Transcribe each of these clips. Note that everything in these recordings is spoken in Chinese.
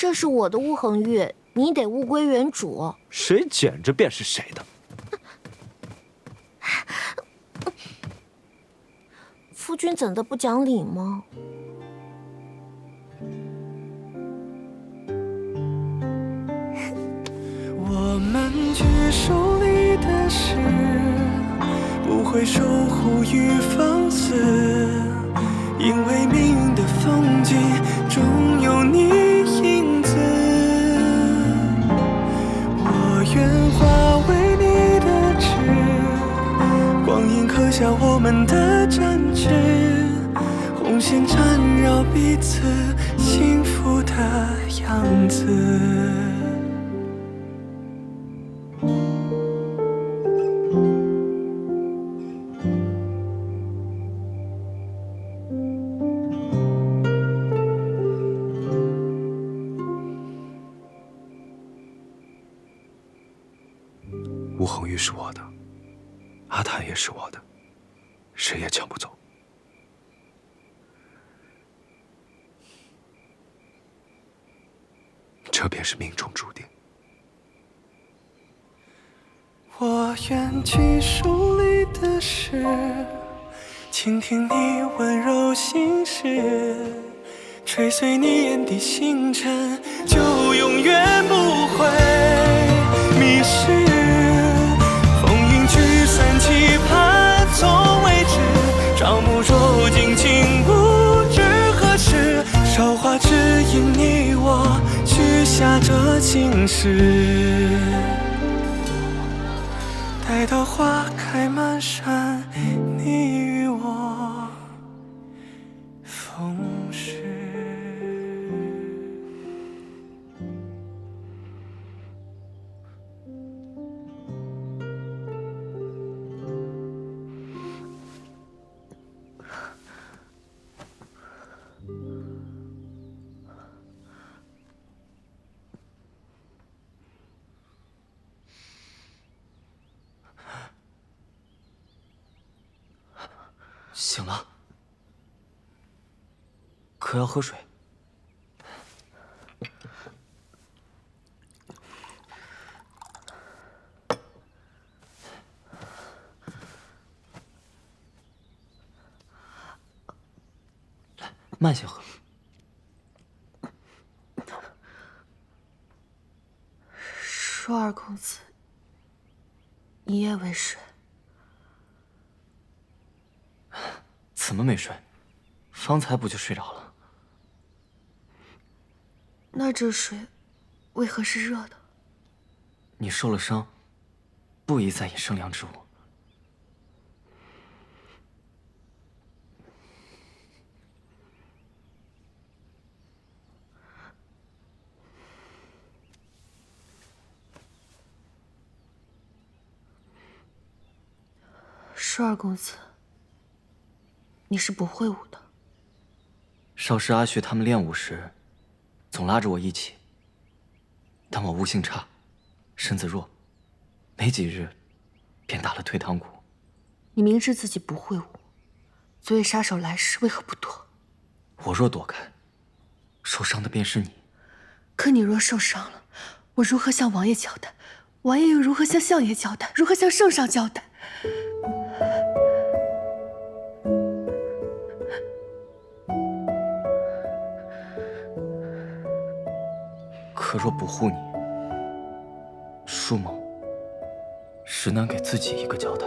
这是我的乌恒玉，你得物归原主。谁捡着便是谁的。夫君怎的不讲理吗？我们举手里的事，不会守护与放肆，因为命运的风景中有你影子。我愿化为你的纸，光阴刻下我们的真挚，红线缠绕彼此幸福的样子。吴恒玉是我的，阿谭也是我的，谁也抢不走。这便是命中注定。我愿举手里的事，倾听你温柔心事，吹碎你眼底星辰，就永远不会迷失。风云聚散，期盼从未知，朝暮若惊，竟不知何时。韶华指引你我许下这情誓，待到花开满山，你与我逢时。醒了，可要喝水。来，慢些喝。舒二公子，一夜未睡。怎么没睡？方才不就睡着了？那这水为何是热的？你受了伤，不宜再饮生凉之物。舒二公子，你是不会武的。少时阿旭他们练武时，总拉着我一起，但我悟性差，身子弱，没几日便打了退堂鼓。你明知自己不会武，昨夜杀手来时为何不躲？我若躲开，受伤的便是你。可你若受伤了，我如何向王爷交代？王爷又如何向相爷交代？如何向圣上交代？可若不护你，舒某实难给自己一个交代。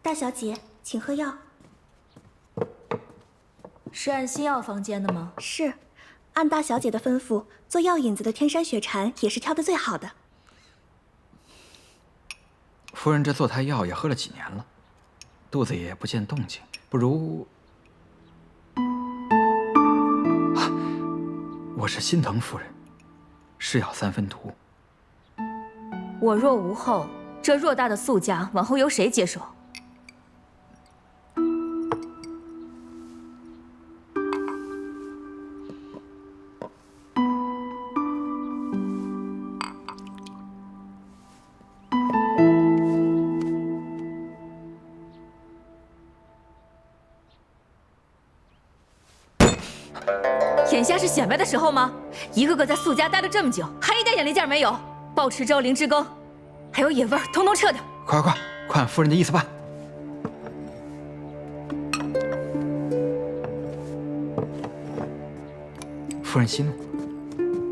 大小姐，请喝药。是按新药房煎的吗？是，按大小姐的吩咐，做药引子的天山雪蝉也是挑的最好的。夫人这坐胎药也喝了几年了，肚子也不见动静，不如……我是心疼夫人，是药3分毒。我若无后，这偌大的苏家往后由谁接手？眼下是显摆的时候吗？一个个在苏家待了这么久，还一点眼力劲儿没有？鲍池粥、灵芝羹，还有野味儿，通通撤掉！快，按夫人的意思办。夫人息怒，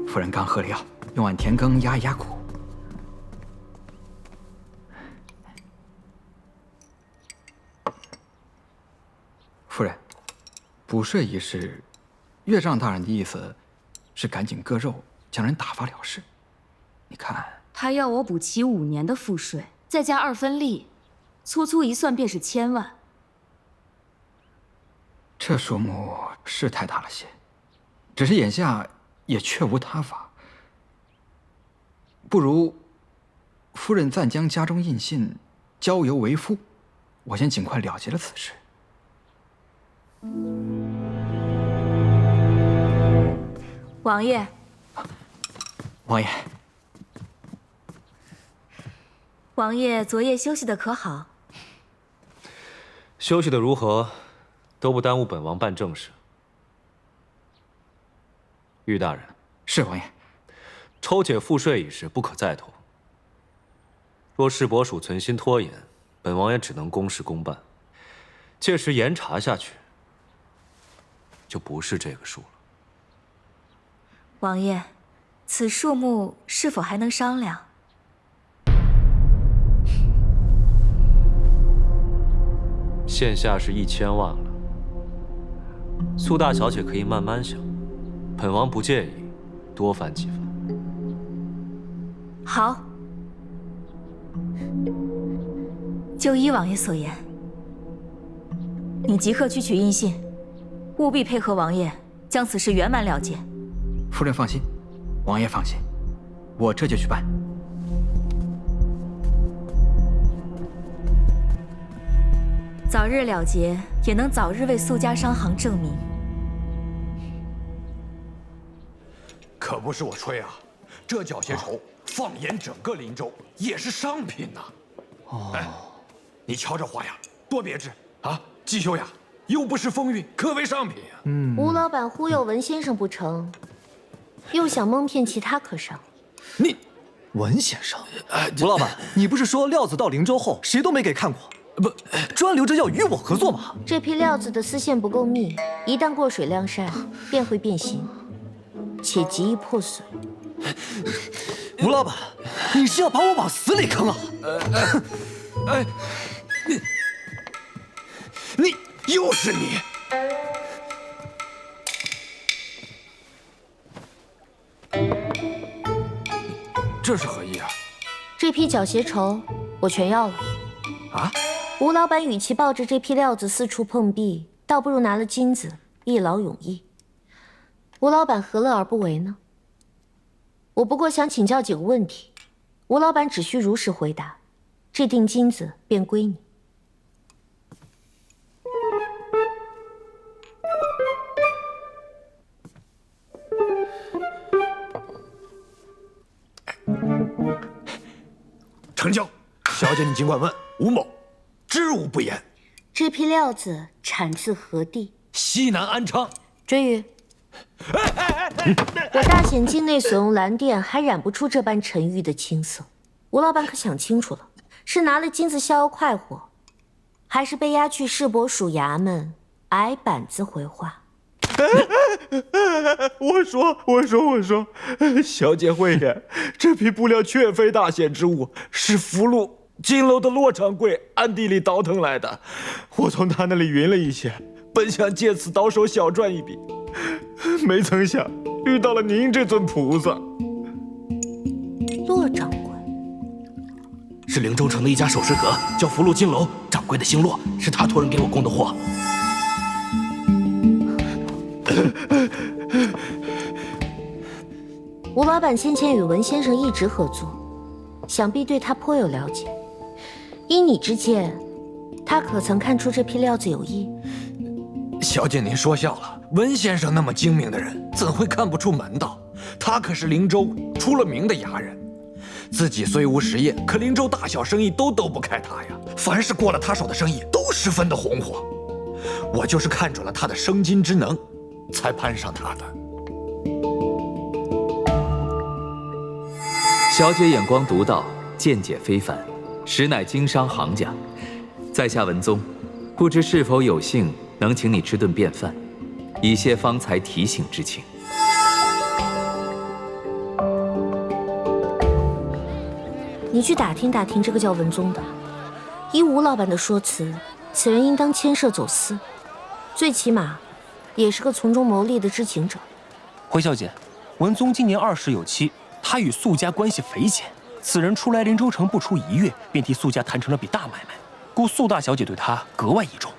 夫人刚喝了药，用碗甜羹压一压苦。夫人，补税一事，岳丈大人的意思是赶紧割肉，将人打发了事。你看，他要我补齐5年的赋税，再加2分利，粗粗一算便是1000万。这数目是太大了些，只是眼下也确无他法。不如夫人暂将家中印信交由为夫，我先尽快了结了此事。王爷，王爷，王爷昨夜休息的可好？休息的如何，都不耽误本王办正事。玉大人，是王爷。抽解赋税一事不可再拖。若市伯署存心拖延，本王也只能公事公办。届时严查下去，就不是这个数了。王爷，此数目是否还能商量？现下是1000万了，苏大小姐可以慢慢想，本王不介意多翻几番。好，就依王爷所言，你即刻去取印信，务必配合王爷，将此事圆满了结。夫人放心，王爷放心，我这就去办。早日了结，也能早日为苏家商行正名。可不是我吹啊，这缴械绸放眼整个林州也是商品呐。哎，你瞧这花样，多别致啊！季修雅又不是风韵，可为商品啊。吴老板忽悠文先生不成，又想蒙骗其他客商。你，文先生，吴老板，你不是说料子到灵州后谁都没给看过？不，专留着要与我合作吗？这批料子的丝线不够密，一旦过水晾晒，便会变形，且极易破损。吴老板，你是要把我往死里坑啊？哎，你又是你！这是何意啊？这批缴械绸我全要了。啊？吴老板与其抱着这批料子四处碰壁，倒不如拿了金子一劳永逸。吴老板何乐而不为呢？我不过想请教几个问题，吴老板只需如实回答，这锭金子便归你。成交。小姐，你尽管问，吴某知无不言。这批料子产自何地？西南安昌。追宇，我大显境内所用蓝靛还染不出这般沉郁的青色。吴老板可想清楚了，是拿了金子逍遥快活，还是被押去市伯署衙门挨板子回话？我说，小姐慧眼，这批布料确非大显之物，是福禄金楼的骆掌柜暗地里倒腾来的，我从他那里匀了一些，本想借此倒手小赚一笔，没曾想遇到了您这尊菩萨。骆掌柜是灵州城的一家首饰阁，叫福禄金楼，掌柜的姓骆，是他托人给我供的货。吴老板先前与文先生一直合作，想必对他颇有了解。依你之见，他可曾看出这批料子有异？小姐，您说笑了。文先生那么精明的人，怎会看不出门道？他可是灵州出了名的牙人，自己虽无实业，可灵州大小生意都兜不开他呀。凡是过了他手的生意，都十分的红火。我就是看准了他的生金之能，才攀上他的。小姐眼光独到，见解非凡，实乃经商行家。在下文宗，不知是否有幸能请你吃顿便饭，以谢方才提醒之情。你去打听打听这个叫文宗的。依吴老板的说辞，此人应当牵涉走私，最起码也是个从中牟利的知情者。回小姐，文宗今年20有7，他与苏家关系匪浅。此人初来灵州城不出1月，便替苏家谈成了笔大买卖，故苏大小姐对他格外倚重。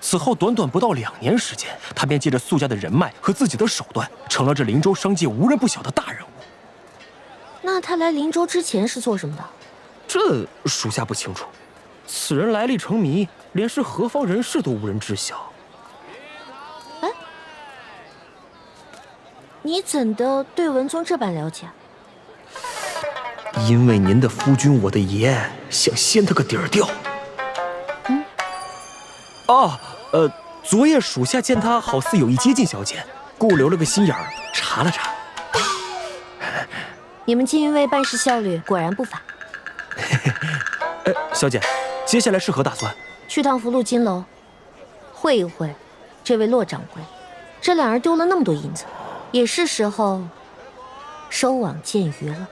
此后短短不到2年时间，他便借着苏家的人脉和自己的手段，成了这灵州商界无人不晓的大人物。那他来灵州之前是做什么的？这属下不清楚。此人来历成谜，连是何方人士都无人知晓。哎，你怎的对文宗这般了解？因为您的夫君，我的爷想掀他个底儿掉。昨夜属下见他好似有意接近小姐，故留了个心眼儿，查了查。你们金云卫办事效率果然不凡。小姐，接下来是何打算？去趟福禄金楼，会一会这位骆掌柜。这两人丢了那么多银子，也是时候收网见鱼了。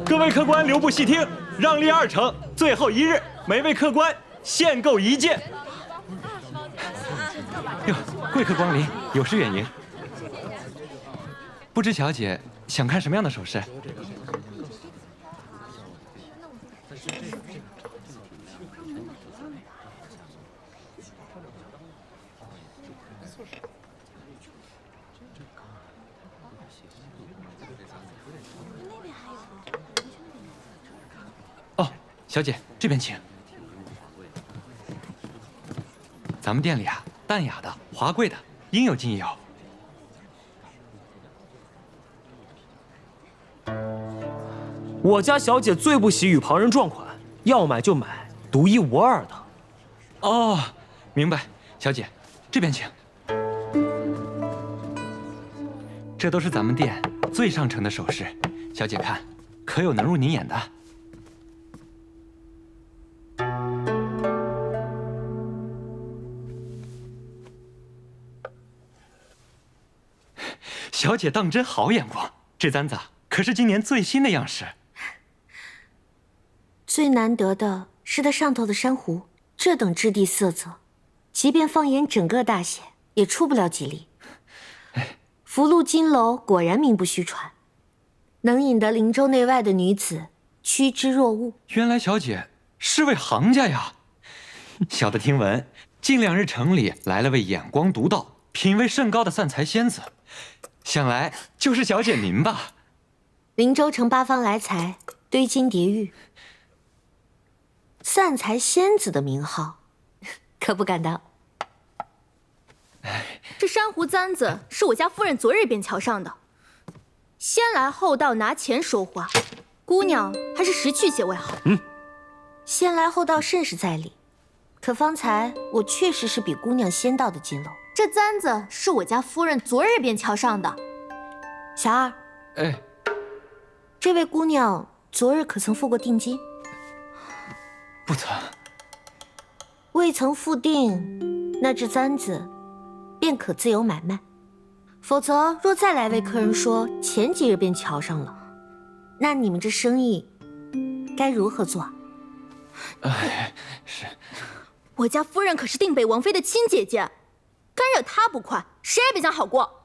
各位客官留步细听，让利2成，最后1日，每位客官限购1件。哟，贵客光临，有失远迎。不知小姐想看什么样的首饰？哦，小姐这边请。咱们店里啊，淡雅的、华贵的，应有尽有。我家小姐最不喜与旁人撞款，要买就买独一无二的。哦，明白。小姐，这边请。这都是咱们店最上乘的首饰，小姐看，可有能入您眼的？小姐当真好眼光，这簪子可是今年最新的样式。最难得的是它上头的珊瑚，这等质地色泽，即便放眼整个大县，也出不了几粒。福禄金楼果然名不虚传，能引得灵州内外的女子趋之若鹜。原来小姐是位行家呀！小的听闻，近2日城里来了位眼光独到、品味甚高的散财仙子，想来就是小姐您吧？灵州城八方来财，堆金叠玉，散财仙子的名号，可不敢当。这珊瑚簪子是我家夫人昨日便瞧上的，先来后到拿钱说话，姑娘还是识趣些为好。先来后到甚是在理，可方才我确实是比姑娘先到的金楼。这簪子是我家夫人昨日便瞧上的。小二，这位姑娘昨日可曾付过定金？不曾。未曾付定，那只簪子便可自由买卖。否则若再来位客人说前几日便瞧上了，那你们这生意该如何做？是，我家夫人可是定北王妃的亲姐姐，干扰她不快，谁也别想好过。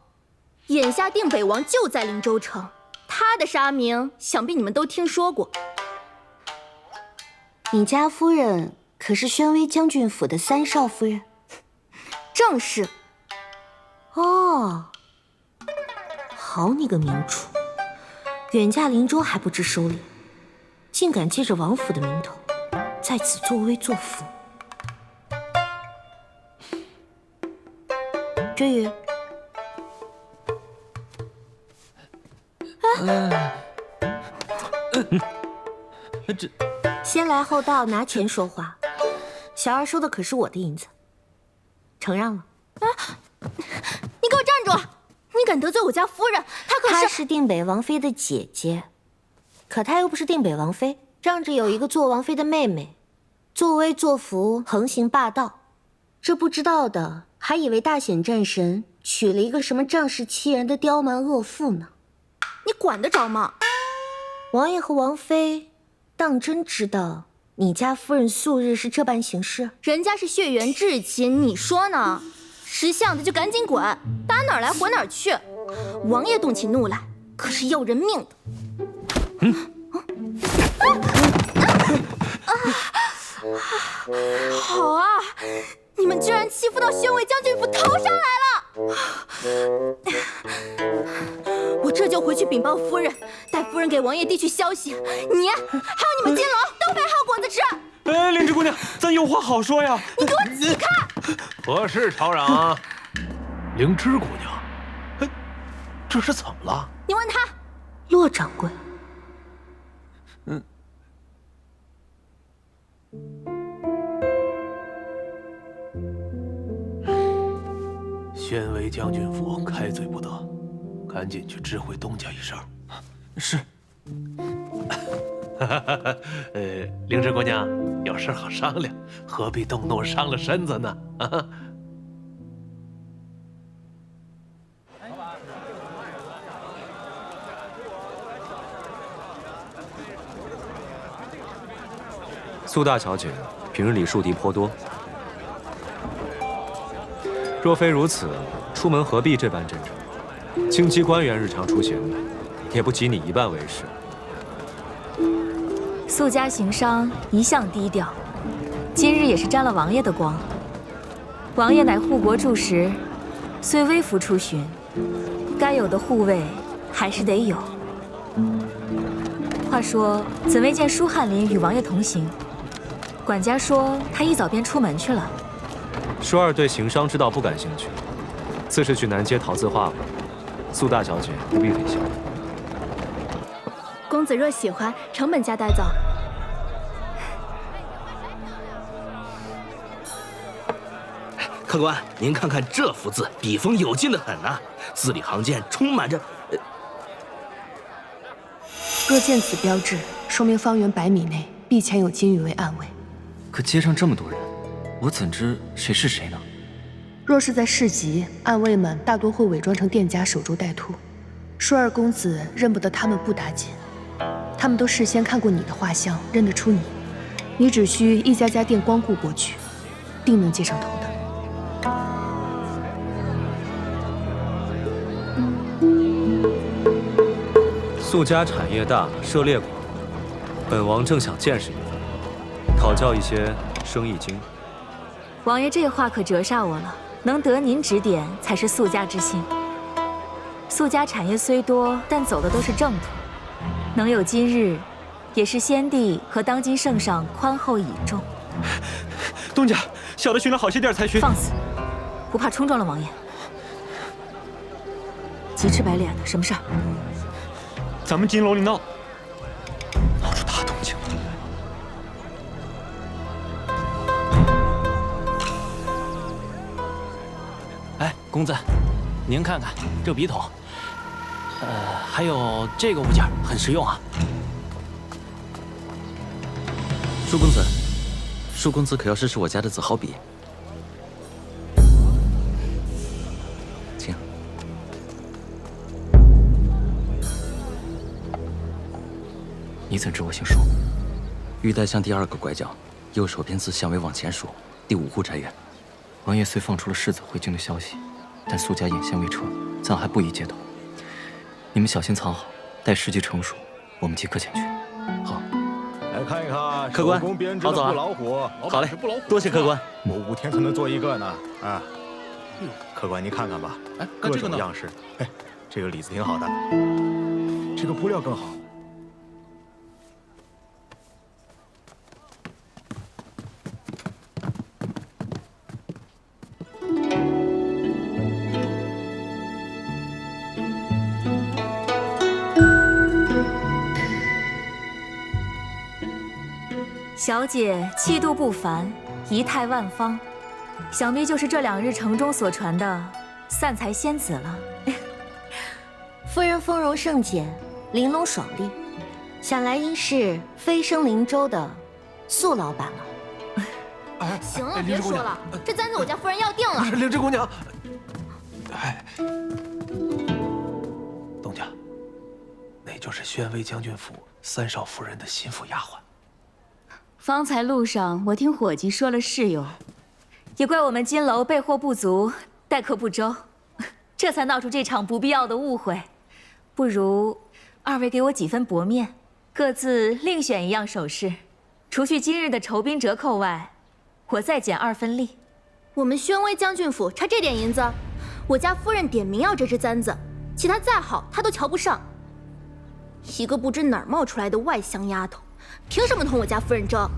眼下定北王就在灵州城，他的杀名想必你们都听说过。你家夫人可是宣威将军府的三少夫人？正是。哦，好你个明主，远嫁灵州还不知收敛，竟敢借着王府的名头在此作威作福。追宇，这先来后到，拿钱说话。小二收的可是我的银子，承让了。你给我站住！你敢得罪我家夫人，她是定北王妃的姐姐，可她又不是定北王妃，仗着有一个做王妃的妹妹，作威作福，横行霸道。这不知道的还以为大显战神娶了一个什么仗势欺人的刁蛮恶妇呢。你管得着吗？王爷和王妃当真知道你家夫人素日是这般行事？人家是血缘至亲，你说呢？识相的就赶紧滚，打哪儿来回哪儿去。王爷动起怒来，可是要人命的。好啊，你们居然欺负到宣威将军府头上来了！我这就回去禀报夫人，带夫人给王爷递去消息。你还有你们金楼都没好果子吃。哎，灵芝姑娘，咱有话好说呀！你给我起开！何事吵嚷啊？灵芝姑娘，这是怎么了？你问他。骆掌柜。宣威将军府开罪不得，赶紧去知会东家一声。是。灵芝姑娘，有事好商量，何必动怒伤了身子呢？啊！苏大小姐平日里树敌颇多，若非如此，出门何必这般真诚？京畿官员日常出行，也不及你一半为是。苏家行商一向低调，今日也是沾了王爷的光。王爷乃护国柱石，虽微服出巡，该有的护卫还是得有。话说，怎未见舒翰林与王爷同行？管家说他一早便出门去了。舒儿对行商之道不感兴趣，自是去南街淘字画吧。苏大小姐不必费心。公子若喜欢，承本价带走。客官，您看看这幅字，笔锋有劲的很啊，字里行间充满着……若见此标志，说明方圆100米内必前有金鱼为暗卫。可街上这么多人，我怎知谁是谁呢？若是在市集，暗卫们大多会伪装成店家守株待兔。舒儿公子认不得他们不打紧，他们都事先看过你的画像，认得出你。你只需一家家店光顾过去，定能接上头的。苏家产业大，涉猎广，本王正想见识一番，讨教一些生意经。王爷这话可折煞我了，能得您指点，才是苏家之幸。苏家产业虽多，但走的都是正途，能有今日，也是先帝和当今圣上宽厚倚重。东家，小的寻了好些地儿才寻。放肆！不怕冲撞了王爷？急赤白脸的，什么事儿？咱们金楼里闹出大动静了。哎，公子，您看看这笔筒，还有这个物件很实用啊。舒公子，舒公子可要试试我家的字号笔？请。你怎知我姓舒？玉带巷第2个拐角，右手边自巷尾往前数，第5户宅院。王爷虽放出了世子回京的消息，但苏家眼线未撤，暂还不宜接头。你们小心藏好，待时机成熟，我们即刻前去。好。来看一看，客官手工编织的好走啊布老虎。好嘞，多谢客官。我5天才能做一个呢。啊，客官您看看吧，各种样式。哎，这个里子挺好的，这个布料更好。小姐气度不凡，仪态万方，想必就是这2日城中所传的散财仙子了。夫人丰容盛简，玲珑爽丽，想来应是飞升灵州的素老板了。行了，别说了，这簪子我家夫人要定了。灵芝姑娘，哎，东家，那就是宣威将军府3少夫人的心腹丫鬟。方才路上我听伙计说了事由，也怪我们金楼备货不足，待客不周，这才闹出这场不必要的误会。不如2位给我几分薄面，各自另选1样首饰，除去今日的酬宾折扣外，我再减2分利。我们宣威将军府差这点银子，我家夫人点名要这只簪子，其他再好她都瞧不上。一个不知哪儿冒出来的外乡丫头，凭什么同我家夫人争？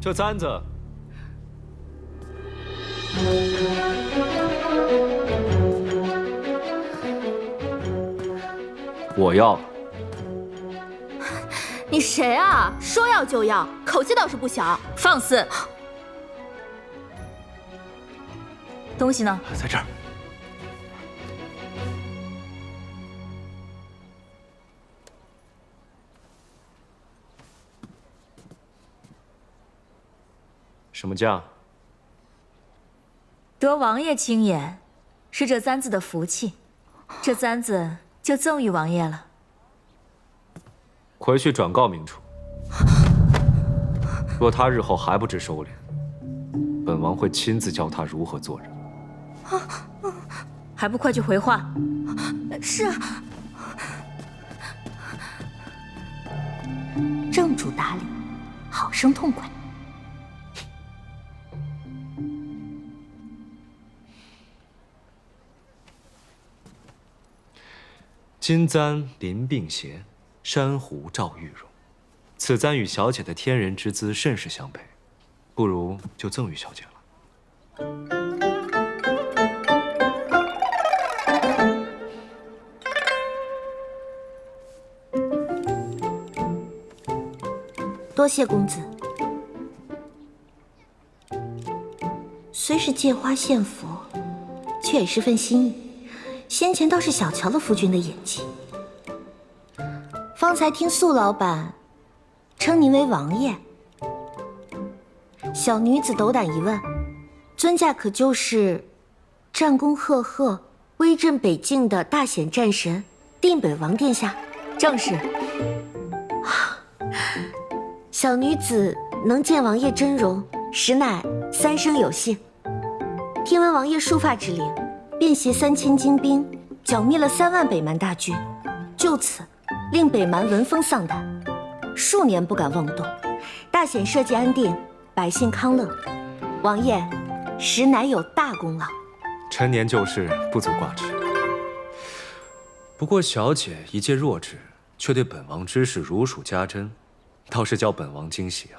这簪子，我要。你谁啊？说要就要，口气倒是不小。放肆！东西呢？在这儿。什么价？得王爷青眼，是这簪子的福气，这簪子就赠与王爷了。回去转告明楚，若他日后还不知收敛，本王会亲自教他如何做人。还不快去回话！是。正主打理，好生痛快。金簪临并斜，珊瑚照玉容。此簪与小姐的天人之姿甚是相配，不如就赠与小姐了。多谢公子。虽是借花献佛，却也是份心意。先前倒是小瞧了夫君的演技。方才听素老板称您为王爷，小女子斗胆一问，尊驾可就是战功赫赫、威震北境的大显战神定北王殿下？正是。小女子能见王爷真容，实乃三生有幸。听闻王爷束发之灵，便携3000精兵，剿灭了3万北蛮大军，就此令北蛮闻风丧胆，数年不敢妄动，大显社稷安定，百姓康乐。王爷实乃有大功劳。陈年旧事，不足挂齿。不过小姐一介弱智，却对本王之事如数家珍，倒是叫本王惊喜啊！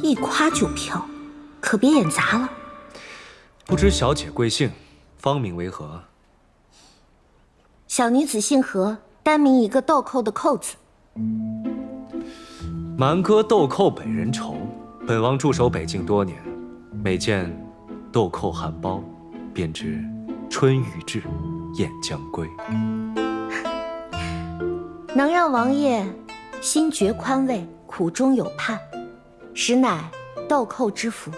一夸就飘，可别演砸了。不知小姐贵姓，芳名为何？小女子姓何，单名一个豆蔻的蔻字。蛮歌豆蔻北人愁，本王驻守北境多年，每见豆蔻含苞，便知春欲至，雁将归。能让王爷心觉宽慰，苦中有盼，实乃豆蔻之福。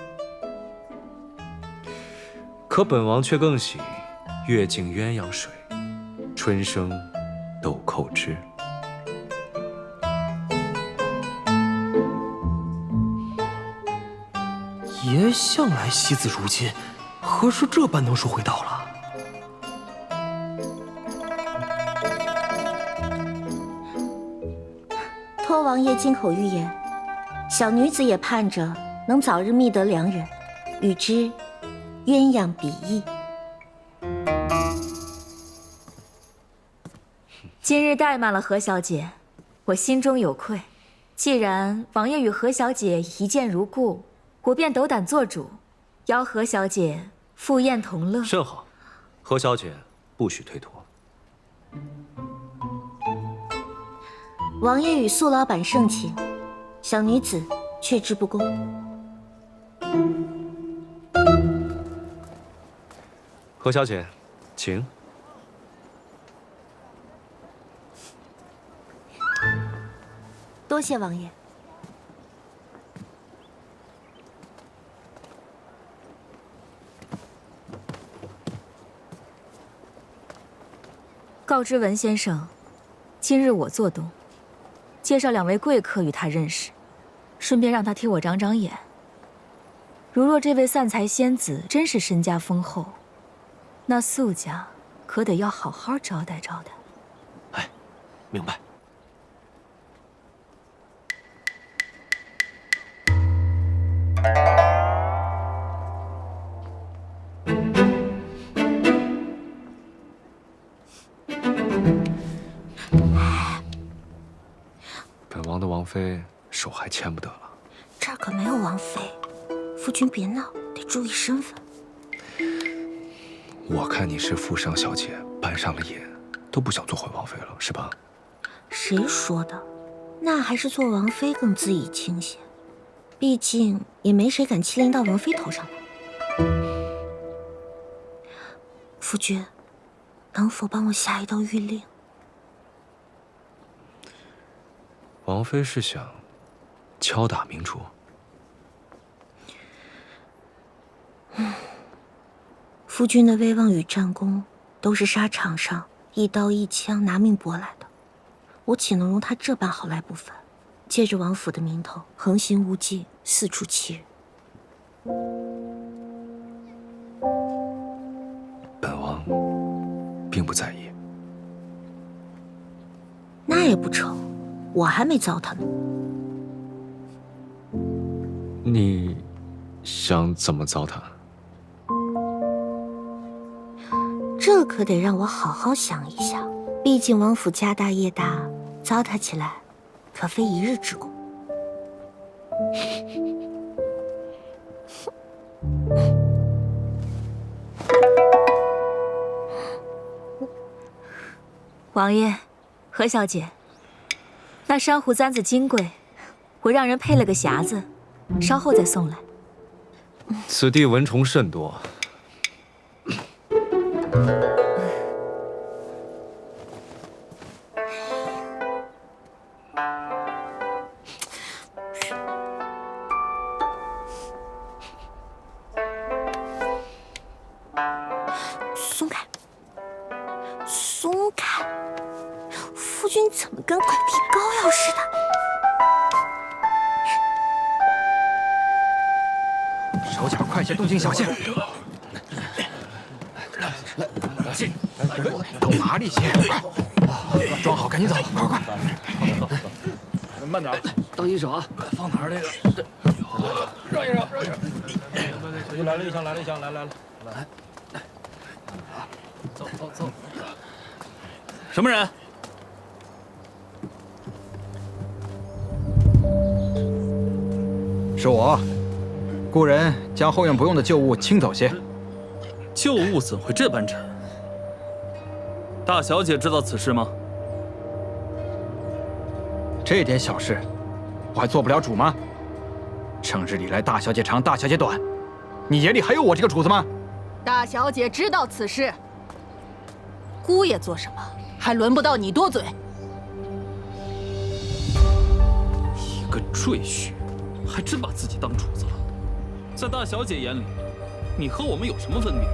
可本王却更喜月静鸳鸯水，春生豆蔻枝。爷向来惜字如金，何时这般能说会道了？托王爷金口玉言，小女子也盼着能早日觅得良人，与之鸳鸯比翼。今日怠慢了何小姐，我心中有愧。既然王爷与何小姐一见如故，我便斗胆做主，邀何小姐赴宴同乐。甚好，何小姐不许推脱。王爷与苏老板盛情，小女子却之不恭。何小姐，请。多谢王爷。告知文先生，今日我做东，介绍2位贵客与他认识，顺便让他替我长长眼。如若这位散财仙子真是身家丰厚，那素家可得要好好招待招待。哎，明白。本王的王妃手还牵不得了。这儿可没有王妃，夫君别闹，得注意身份。我看你是富商小姐，搬上了眼，都不想做回王妃了，是吧？谁说的？那还是做王妃更恣意清闲。毕竟也没谁敢欺凌到王妃头上来。夫君，能否帮我下一道谕令？王妃是想敲打明主？夫君的威望与战功，都是沙场上一刀一枪拿命搏来的，我岂能容他这般好赖不凡，借着王府的名头横行无忌，四处欺人？本王并不在意。那也不成，我还没糟蹋呢。你想怎么糟蹋？这可得让我好好想一想。毕竟王府家大业大，糟蹋起来可非一日之功。王爷，何小姐，那珊瑚簪子金贵，我让人配了个匣子，稍后再送来。此地蚊虫甚多。松开，松开！夫君怎么跟快递膏药似的？手脚快些，动静小些。来，都麻利些，快！装好，赶紧走，快快！慢点，当心手啊！放哪儿这个？让一让，让一让。又来了一箱，来了一箱，来。走。什么人？是我。故人将后院不用的旧物清走些。旧物怎会这般沉？大小姐知道此事吗？这点小事，我还做不了主吗？成日里来大小姐长，大小姐短，你眼里还有我这个主子吗？大小姐知道此事，姑爷做什么，还轮不到你多嘴。一个赘婿，还真把自己当主子了。在大小姐眼里，你和我们有什么分别？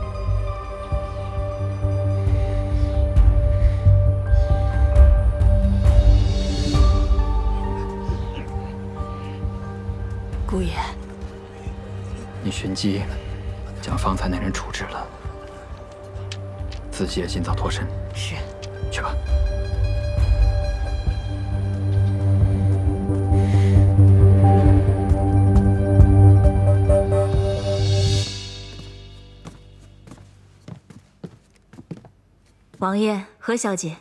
姑爷，你你寻机将方才那人处置了，自己也尽早脱身。是，去吧。王爷、何小姐，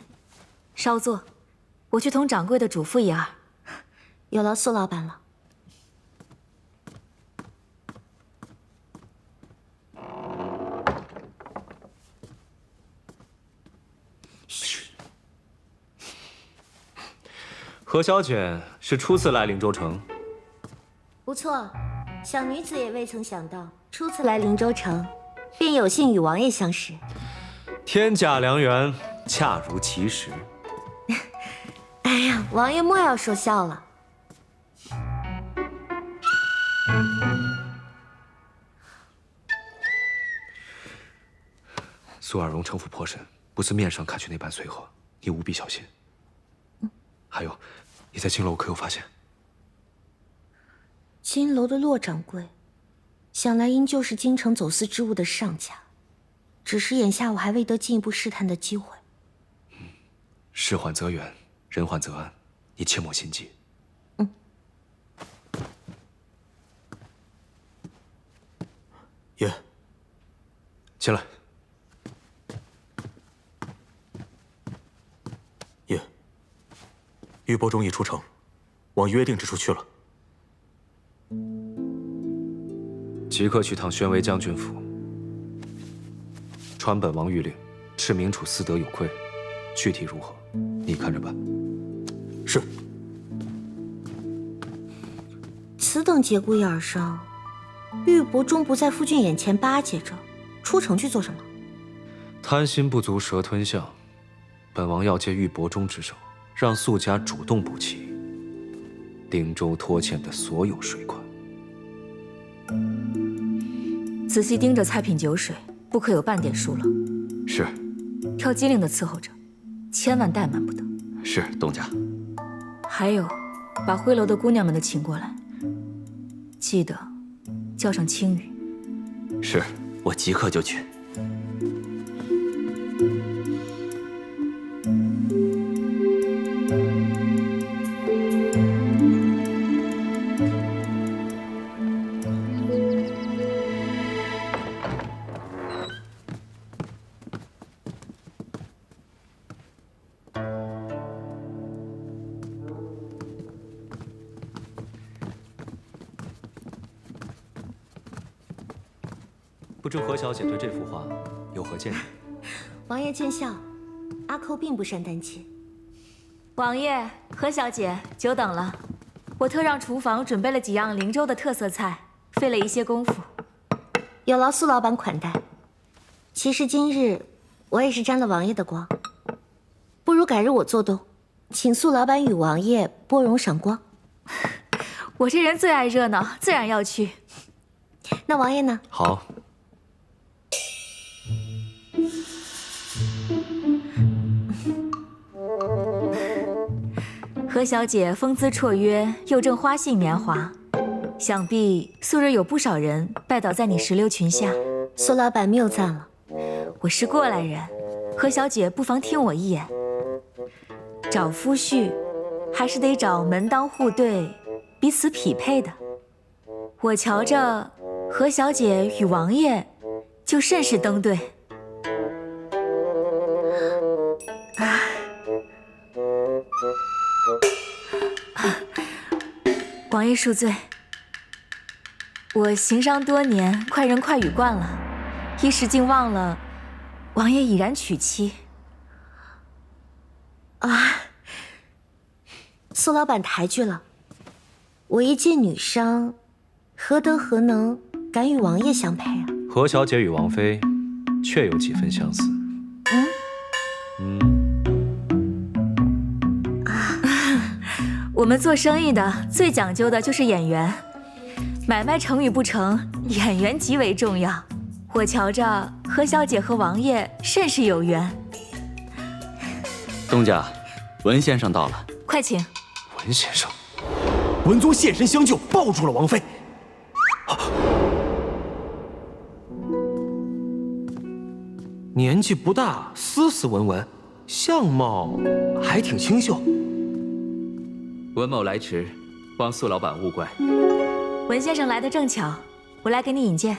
稍坐，我去同掌柜的嘱咐一二。有劳苏老板了。何小姐是初次来灵州城，不错，小女子也未曾想到，初次来灵州城，便有幸与王爷相识。天价良缘，恰如其时。哎呀，王爷莫要说笑了。苏尔荣城府颇深，不似面上看去那般随和，你务必小心。还有，你在金楼可有发现？金楼的骆掌柜，想来应就是京城走私之物的上家，只是眼下我还未得进一步试探的机会。事缓则圆，人缓则安，你切莫心急。爷，进来。爷，玉伯忠已出城，往约定之处去了。即刻去趟宣威将军府，传本王谕令，斥明楚私德有亏，具体如何，你看着办。是。此等节骨眼上，玉伯忠不在夫君眼前巴结着，出城去做什么？贪心不足蛇吞象，本王要借玉伯忠之手，让苏家主动补齐灵州拖欠的所有税款。仔细盯着菜品酒水，不可有半点疏漏。是。挑机灵的伺候着，千万怠慢不得。是，东家。还有，把徽楼的姑娘们都请过来，记得叫上青雨。是，我即刻就去。不知何小姐对这幅画有何见解？王爷见笑，阿寇并不善丹青。王爷、何小姐，久等了。我特让厨房准备了几样灵州的特色菜，费了一些功夫。有劳苏老板款待。其实今日我也是沾了王爷的光，不如改日我做东，请苏老板与王爷拨冗赏光。我这人最爱热闹，自然要去。那王爷呢？好。何小姐风姿绰约，又正花性年华，想必素日有不少人拜倒在你石榴裙下。苏老板谬赞了，我是过来人，何小姐不妨听我一言。找夫婿，还是得找门当户对、彼此匹配的。我瞧着何小姐与王爷就甚是登对。王爷恕罪，我行商多年，快人快语惯了，一时竟忘了王爷已然娶妻。苏老板抬举了，我一介女商，何德何能敢与王爷相配啊？何小姐与王妃确有几分相似。我们做生意的最讲究的就是眼缘，买卖成与不成，眼缘极为重要。我瞧着何小姐和王爷甚是有缘。东家，文先生到了，快请。文先生，文宗现身相救，抱住了王妃。年纪不大，斯斯文文，相貌还挺清秀。文某来迟，望苏老板勿怪。文先生来得正巧，我来给你引荐。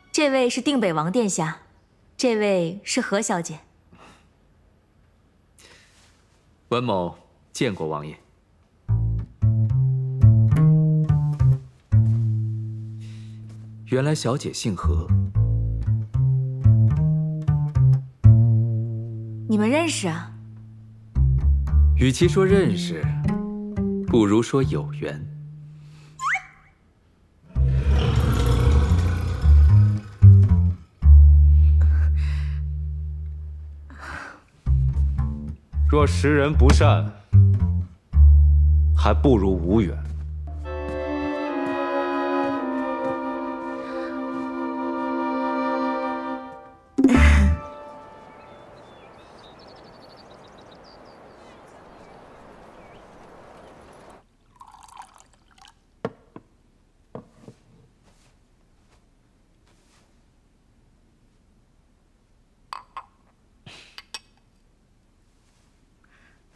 这位是定北王殿下，这位是何小姐。文某见过王爷。原来小姐姓何。你们认识啊？与其说认识，不如说有缘。若识人不善，还不如无缘。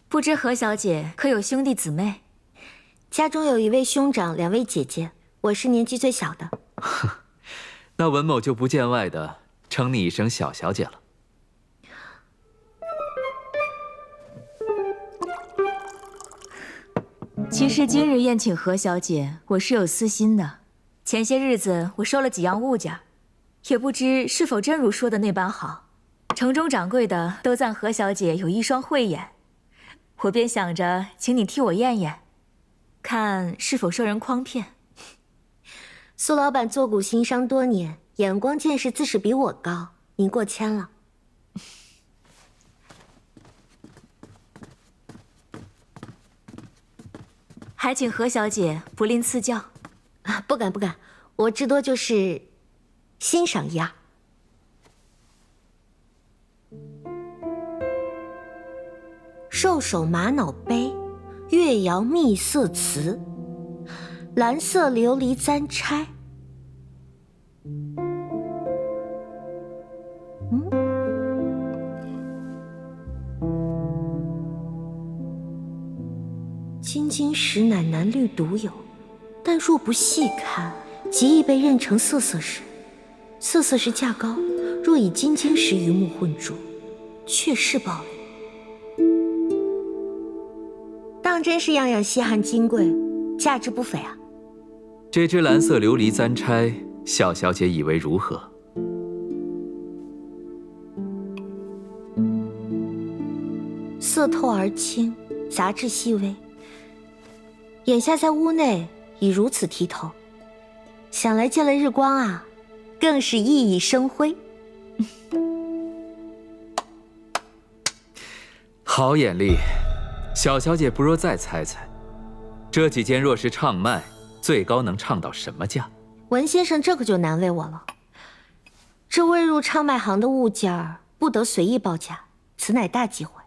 不知何小姐可有兄弟姊妹？家中有一位兄长，2位姐姐，我是年纪最小的。那文某就不见外的称你一声小小姐了。其实今日宴请何小姐，我是有私心的。前些日子我收了几样物件，也不知是否真如说的那般好。城中掌柜的都赞何小姐有一双慧眼。我便想着，请你替我验验，看是否受人诓骗。苏老板做古行商多年，眼光见识自是比我高，您过谦了。还请何小姐不吝赐教。不敢不敢，我至多就是欣赏一二。兽首玛瑙杯，月窑秘色瓷，蓝色琉璃簪钗。金晶石乃南律独有，但若不细看，极易被认成色色石。色色石价高，若以金晶石鱼目混铸，确是宝类。当真是样样稀罕金贵，价值不菲啊！这只蓝色琉璃簪钗，小小姐以为如何？色透而清，杂质细微。眼下在屋内已如此剔透，想来见了日光啊，更是熠熠生辉。好眼力，小小姐不若再猜猜，这几件若是唱卖，最高能唱到什么价？文先生这可就难为我了。这未入唱卖行的物件儿，不得随意报价，此乃大忌讳。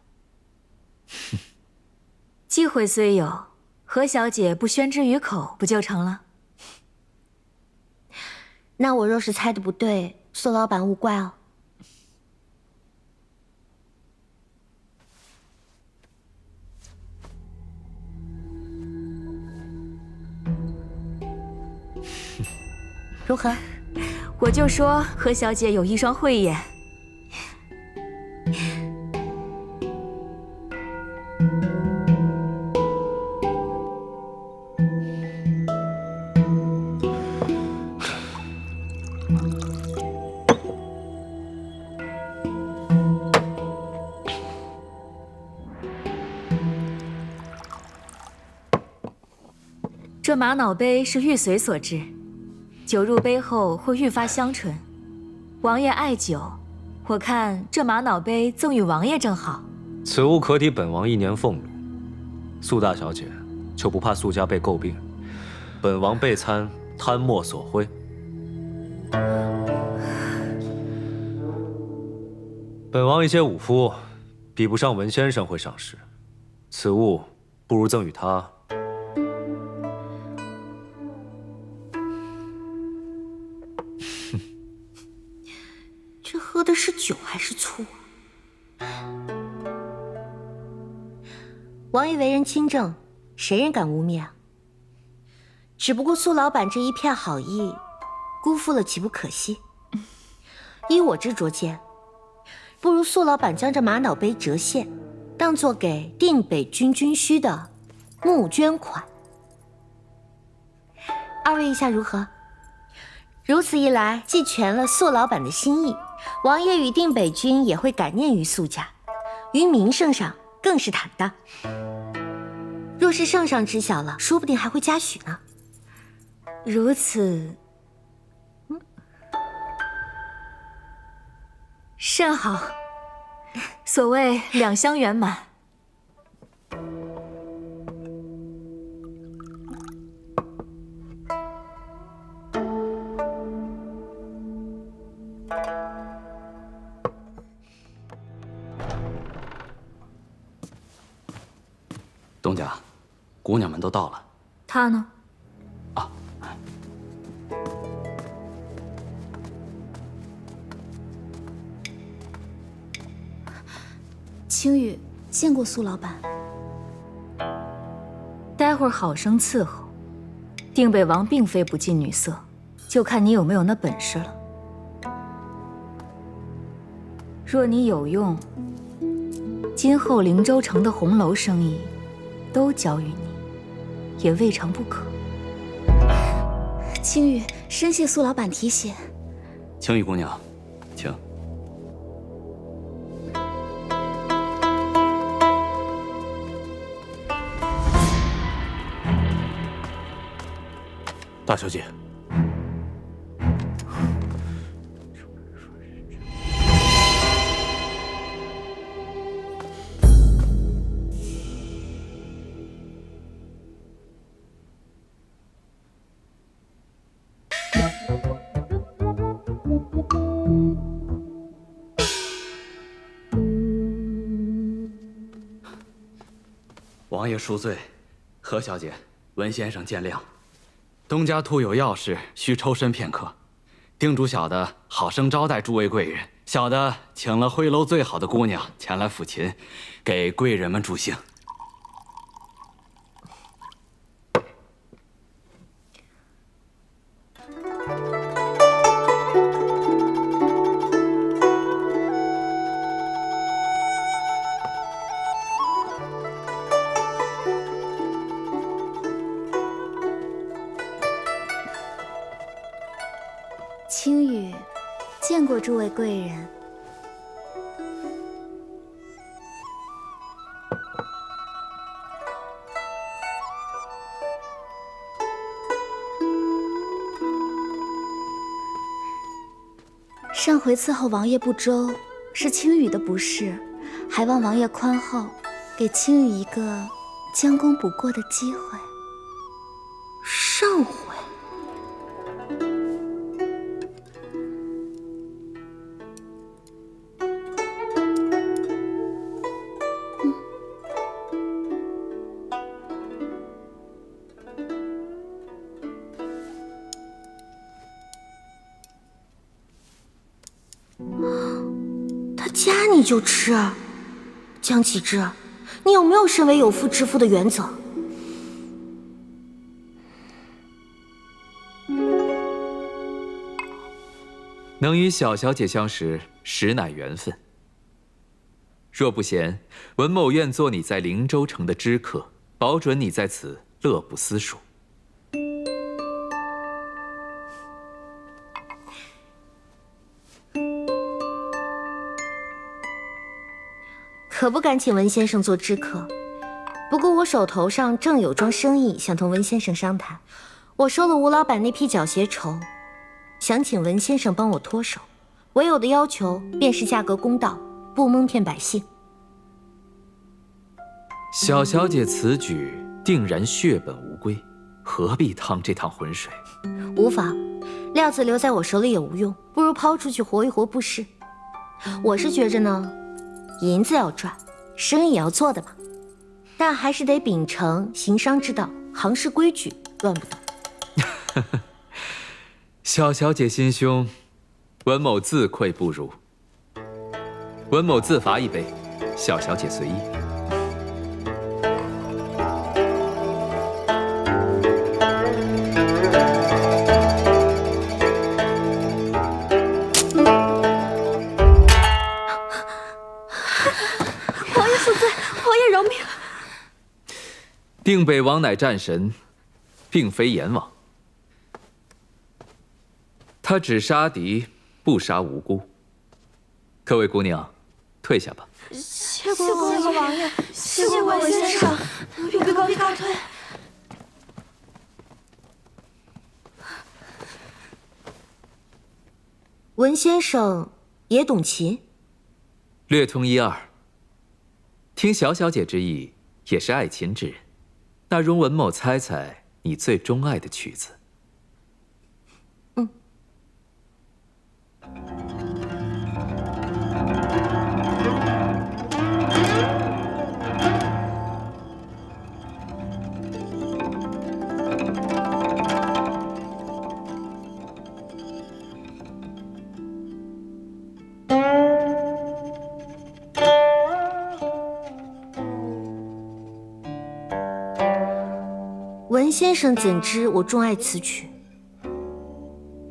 忌讳虽有，何小姐不宣之于口，不就成了？那我若是猜的不对，苏老板勿怪哦。如何？我就说何小姐有一双慧眼。这玛瑙杯是玉髓所制，酒入杯后会愈发香醇。王爷爱酒，我看这玛瑙杯赠与王爷正好。此物可抵本王1年俸禄。苏大小姐就不怕苏家被诟病，本王备餐贪墨所挥。本王一介武夫，比不上文先生会赏识，此物不如赠与他。这喝的是是酒还是醋啊？王爷为人清正，谁人敢污蔑啊？只不过苏老板这一片好意，辜负了岂不可惜？依我之拙见，不如苏老板将这玛瑙杯折现，当作给定北军军需的募捐款。二位意下如何？如此一来，既全了苏老板的心意，王爷与定北军也会感念于苏家，于名声上更是坦荡。若是圣上知晓了，说不定还会嘉许呢。如此，甚好。所谓两相圆满。东家，姑娘们都到了。他呢？青羽见过苏老板，待会儿好生伺候。定北王并非不近女色，就看你有没有那本事了。若你有用，今后灵州城的红楼生意都交于你，也未尝不可。青羽深谢苏老板提携。青羽姑娘，请。大小姐，王爷恕罪，何小姐、文先生见谅。东家突有要事，需抽身片刻。叮嘱小的好生招待诸位贵人。小的请了徽楼最好的姑娘前来抚琴，给贵人们助兴。青羽见过诸位贵人。上回伺候王爷不周，是青羽的不是，还望王爷宽厚，给青羽一个将功补过的机会。上回。他夹你就吃，江启之，你有没有身为有妇之夫的原则？能与小小姐相识，实乃缘分。若不嫌，文某愿做你在灵州城的知客，保准你在此乐不思蜀。可不敢请文先生做知客，不过我手头上正有桩生意想同文先生商谈。我收了吴老板那批缴鞋绸，想请文先生帮我脱手。唯有的要求便是价格公道，不蒙骗百姓。小小姐此举定然血本无归，何必趟这趟浑水？无妨，料子留在我手里也无用，不如抛出去活一活不是？我是觉着呢，银子要赚，生意要做的嘛，但还是得秉承行商之道，行事规矩乱不得。小小姐心胸，文某自愧不如。文某自罚一杯，小小姐随意。王爷恕罪，王爷饶命。定北王乃战神，并非阎王。他只杀敌，不杀无辜。各位姑娘，退下吧。谢过王爷，谢过文先生，禀告退。文先生也懂棋？略通一二。听小小姐之意，也是爱琴之人。那容文某猜猜你最钟爱的曲子。文先生怎知我钟爱此曲？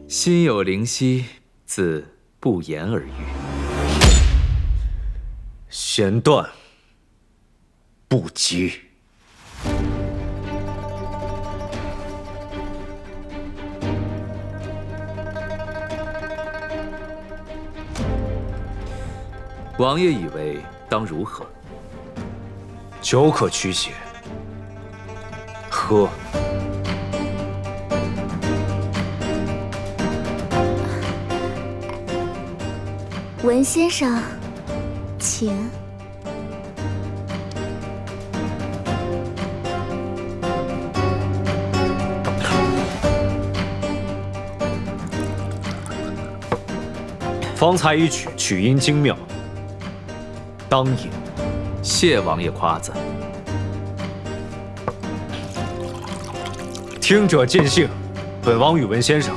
心有灵犀，自不言而喻。弦断不及。王爷以为当如何？酒可驱邪。喝。文先生，请。方才一曲曲音精妙，当饮。谢王爷夸赞。听者尽兴，本王与文先生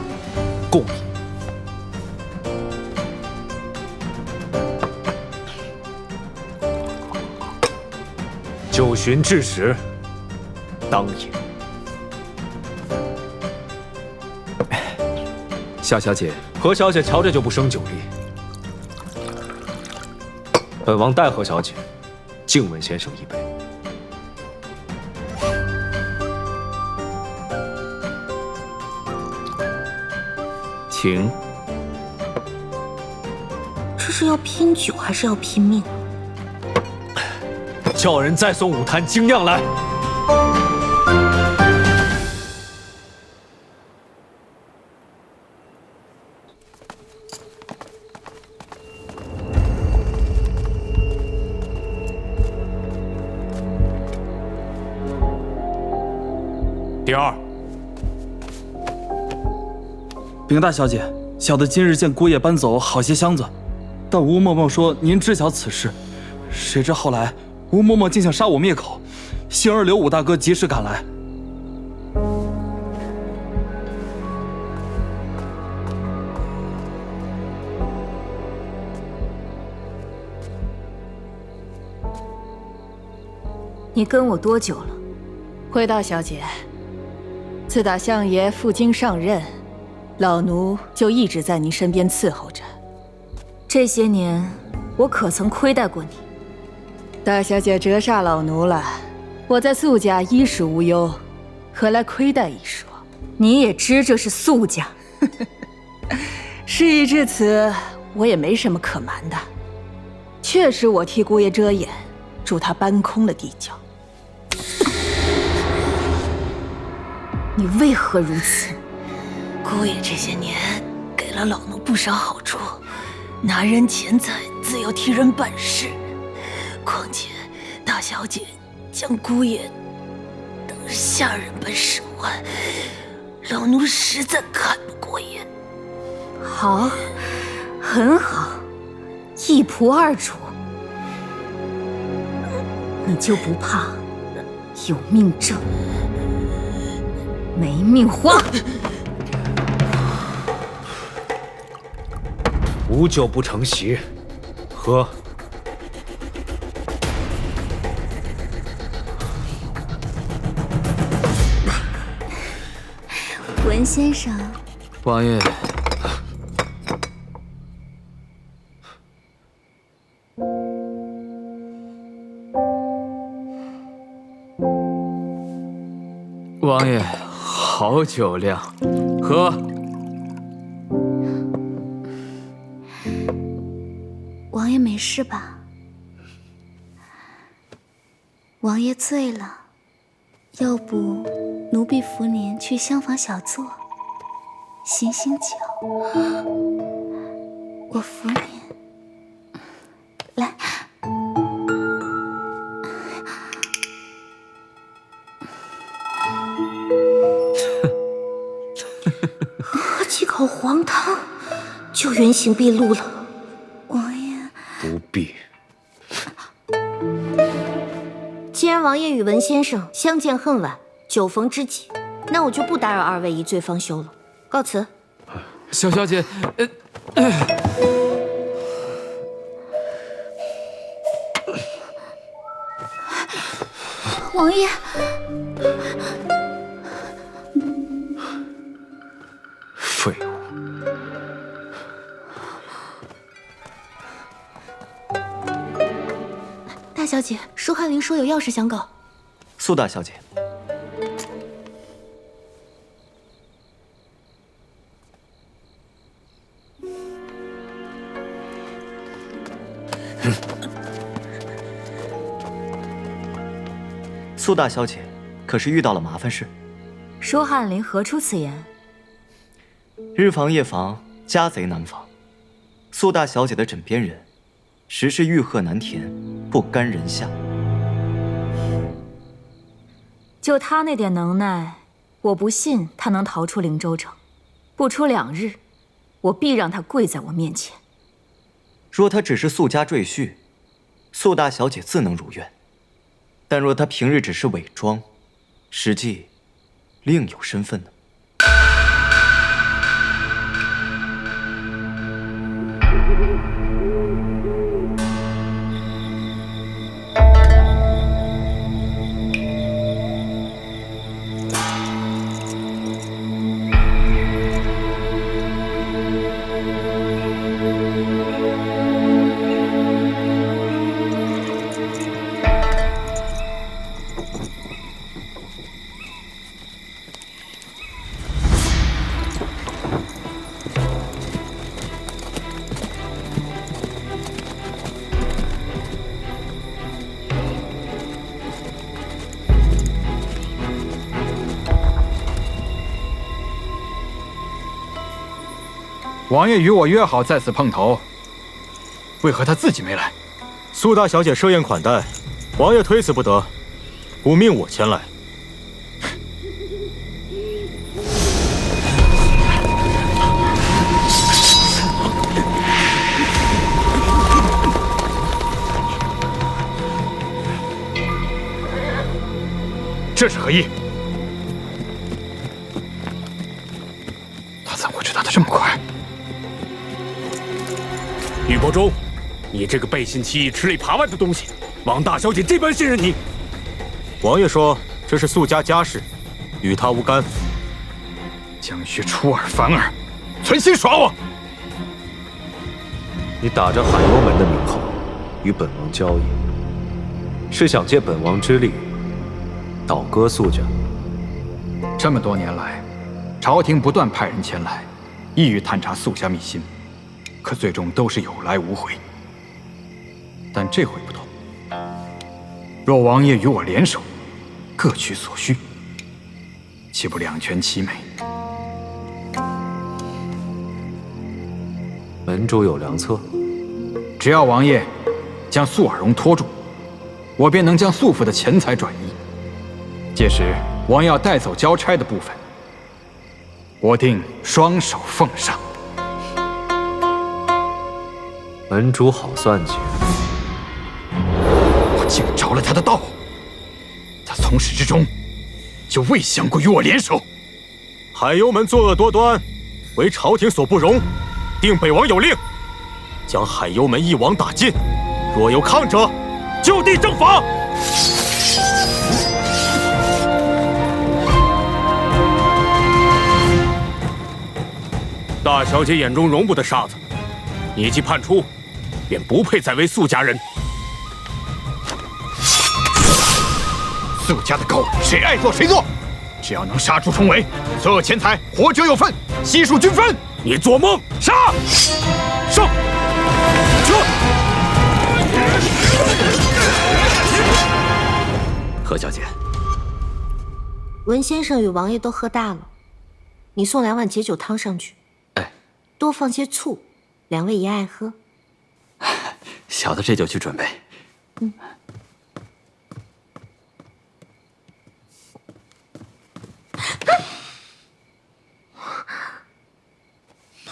共饮。酒寻至时，当饮。小小姐，何小姐瞧着就不胜酒力。本王代何小姐敬文先生一杯。请。这是要拼酒还是要拼命？叫人再送5坛精酿来。第二。禀大小姐，小的今日见姑爷搬走好些箱子，但吴嬷嬷说您知晓此事，谁知后来吴嬷嬷竟想杀我灭口，幸而刘武大哥及时赶来。你跟我多久了？回大小姐，自打相爷赴京上任，老奴就一直在您身边伺候着。这些年，我可曾亏待过你？大小姐折煞老奴了，我在宿家衣食无忧，何来亏待一说？你也知这是宿家。事已至此，我也没什么可瞒的。确实我替姑爷遮掩，助他搬空了地窖。你为何如此？姑爷这些年给了老奴不少好处，拿人钱财自有替人办事。况且大小姐将姑爷当下人般使唤，老奴实在看不过眼。好，很好，一仆二主，你就不怕有命挣，没命花？无酒不成席，喝。文先生，王爷，王爷，好酒量，喝。王爷没事吧？王爷醉了，要不奴婢扶您去厢房小坐，醒醒酒。我扶您，来。喝几口黄汤，就原形毕露了。王爷，不必。既然王爷与文先生相见恨晚，酒逢知己，那我就不打扰二位一醉方休了，告辞。小小姐，王爷，废物。大小姐，舒翰林说有要事相告。苏大小姐，苏大小姐，可是遇到了麻烦事？舒翰林何出此言？日防夜防，家贼难防。苏大小姐的枕边人，实是欲壑难填，不甘人下。就他那点能耐，我不信他能逃出灵州城。不出2日，我必让他跪在我面前。若他只是苏家赘婿，苏大小姐自能如愿；但若他平日只是伪装，实际另有身份呢？王爷与我约好在此碰头，为何他自己没来？苏大小姐设宴款待，王爷推辞不得，故命我前来。这是何意？他怎会知道的这么快？俞伯忠，你这个背信弃义、吃里扒外的东西，王大小姐这般信任你。王爷说这是苏家家事，与他无干。将须出尔反尔，存心耍我！你打着海幽门的名号与本王交易，是想借本王之力倒戈苏家？这么多年来，朝廷不断派人前来，意欲探查苏家秘辛。可最终都是有来无回。但这回不同，若王爷与我联手，各取所需，岂不两全其美？门主有良策，只要王爷将苏尔荣拖住，我便能将苏府的钱财转移。届时王爷要带走交差的部分，我定双手奉上。门主好算计，我竟着了他的道。他从始至终就未想过与我联手。海幽门作恶多端，为朝廷所不容，定北王有令，将海幽门一网打尽。若有抗者，就地正法。大小姐眼中容不得沙子，你既判出，便不配再为苏家人。苏家的狗，谁爱做谁做，只要能杀出重围，所有钱财活者有份，悉数均分。你做梦！杀！上！何小姐，文先生与王爷都喝大了，你送2碗解酒汤上去。哎，多放些醋，2位爷爱喝。小的这就去准备。嗯。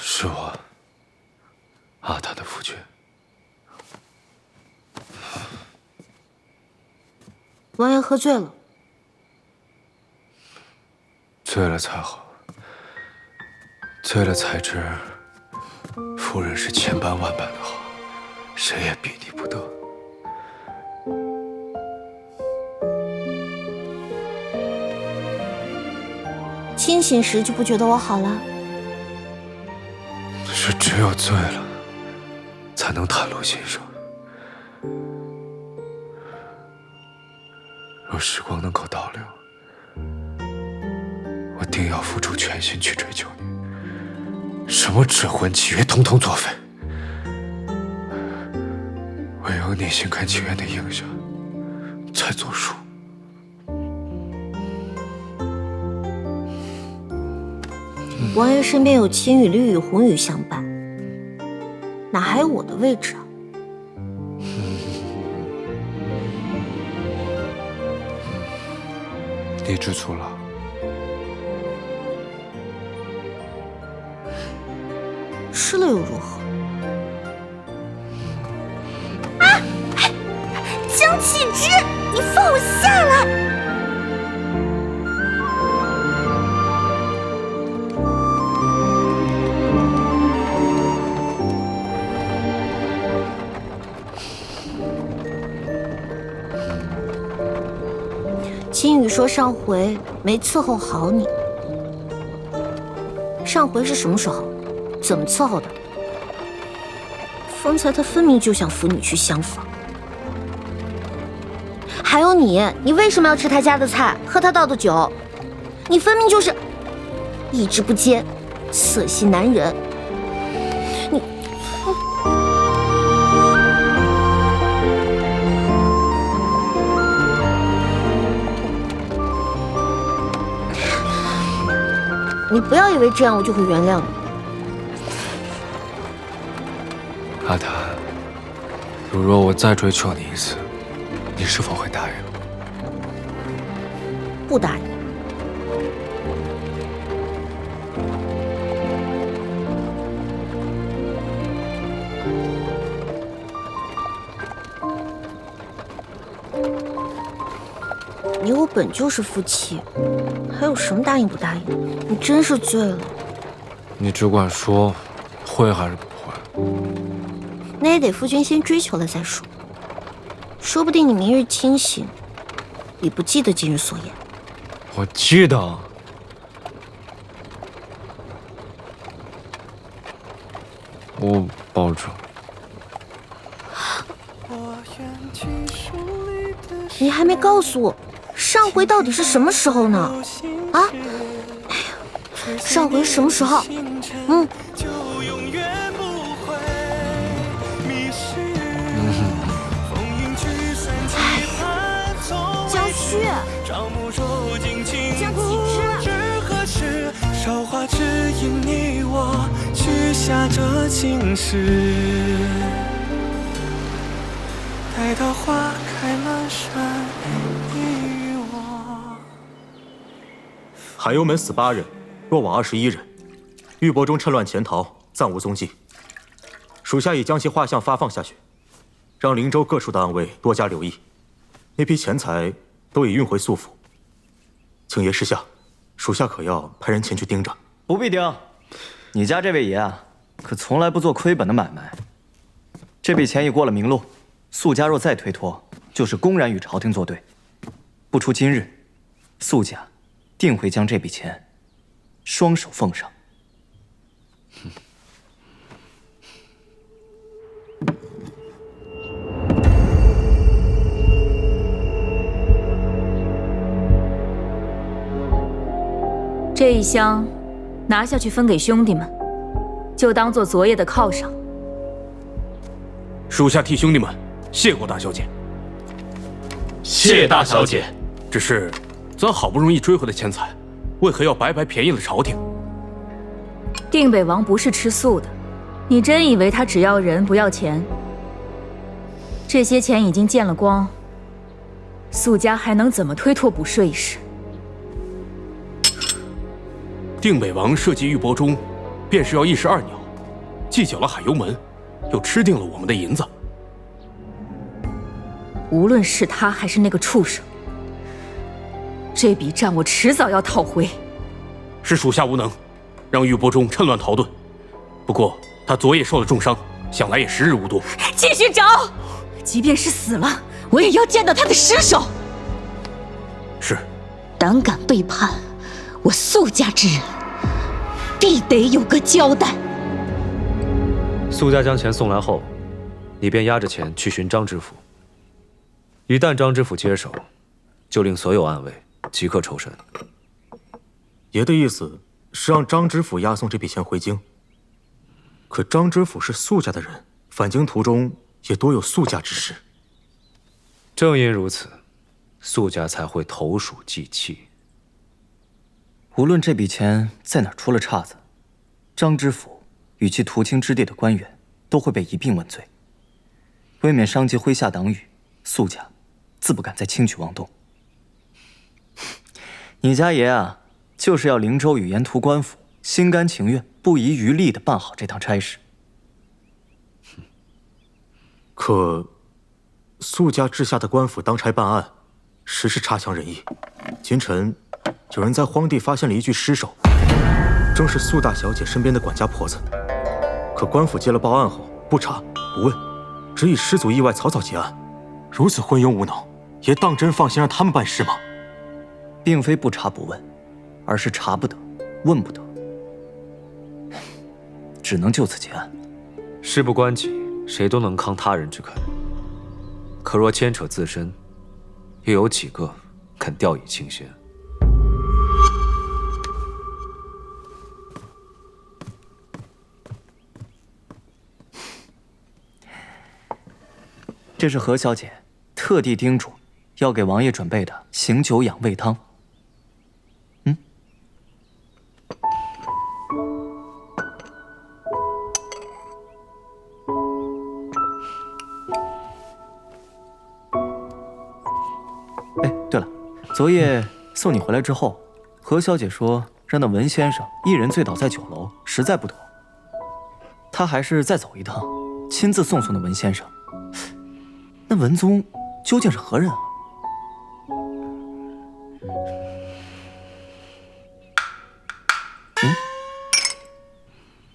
是我，阿塔的夫君。王爷喝醉了，醉了才好，醉了才知夫人是千般万般的好，谁也比拟不得。清醒时就不觉得我好了？是只有醉了，才能袒露心声。若时光能够倒流，我定要付出全心去追求你，什么指婚契约，统统作废。唯有你心甘情愿的应下，才作数。王爷身边有青羽、绿羽、红羽相伴，哪还有我的位置啊？你知足了？吃了又如何？啊！江启之，你放我下来！青羽说上回没伺候好你，上回是什么时候？怎么伺候的？方才他分明就想扶你去厢房。还有你为什么要吃他家的菜，喝他倒的酒？你分明就是意志不坚，色心难忍。你不要以为这样我就会原谅你。阿塔，如若我再追求你一次，你是否会答应？不答应。你我本就是夫妻，还有什么答应不答应？你真是醉了。你只管说，会还是不会？那也得夫君先追求了再说。说不定你明日清醒，已不记得今日所言。我记得。我保证。你还没告诉我，上回到底是什么时候呢？啊？哎呀，上回什么时候？江旭，江启之，韶华只因你我许下这情誓，待到花开满山，你与我。海幽门死8人，落网21人，玉帛中趁乱潜逃，暂无踪迹。属下已将其画像发放下去，让灵州各处的暗卫多加留意。那批钱财都已运回素府，请爷示下，属下可要派人前去盯着。不必盯，你家这位爷啊，可从来不做亏本的买卖。这笔钱已过了明路，素家若再推脱，就是公然与朝廷作对。不出今日，素家定会将这笔钱双手奉上。这一箱拿下去分给兄弟们，就当做昨夜的犒赏。属下替兄弟们谢过大小姐。谢大小姐。只是咱好不容易追回的钱财，为何要白白便宜了朝廷？定北王不是吃素的，你真以为他只要人不要钱？这些钱已经见了光，苏家还能怎么推脱补税一事？定北王设计玉帛中，便是要1石2鸟，既缴了海油门，又吃定了我们的银子。无论是他还是那个畜生，这笔账我迟早要讨回。是属下无能，让玉帛中趁乱逃遁。不过他昨夜受了重伤，想来也时日无多。继续找，即便是死了，我也要见到他的尸首。是。胆敢背叛我苏家之人，必得有个交代。苏家将钱送来后，你便押着钱去寻张知府。一旦张知府接手，就令所有暗卫即刻抽身。爷的意思是让张知府押送这笔钱回京。可张知府是苏家的人，返京途中也多有苏家之事。正因如此，苏家才会投鼠忌器。无论这笔钱在哪儿出了岔子，张知府与其途经之地的官员都会被一并问罪。为免伤及麾下党羽，苏家自不敢再轻举妄动。你家爷啊，就是要灵州与沿途官府心甘情愿、不遗余力地办好这趟差事。可苏家治下的官府当差办案，实是差强人意。今晨有人在荒地发现了一具尸首，正是苏大小姐身边的管家婆子。可官府接了报案后，不查不问，只以失足意外草草结案。如此昏庸无能，也当真放心让他们办事吗？并非不查不问，而是查不得，问不得，只能就此结案。事不关己，谁都能慷他人之慨。可若牵扯自身，又有几个肯掉以轻心？这是何小姐特地叮嘱要给王爷准备的醒酒养胃汤。哎，对了，昨夜送你回来之后，何小姐说让那文先生一人醉倒在酒楼，实在不妥。她还是再走一趟，亲自送那文先生。那文宗究竟是何人啊？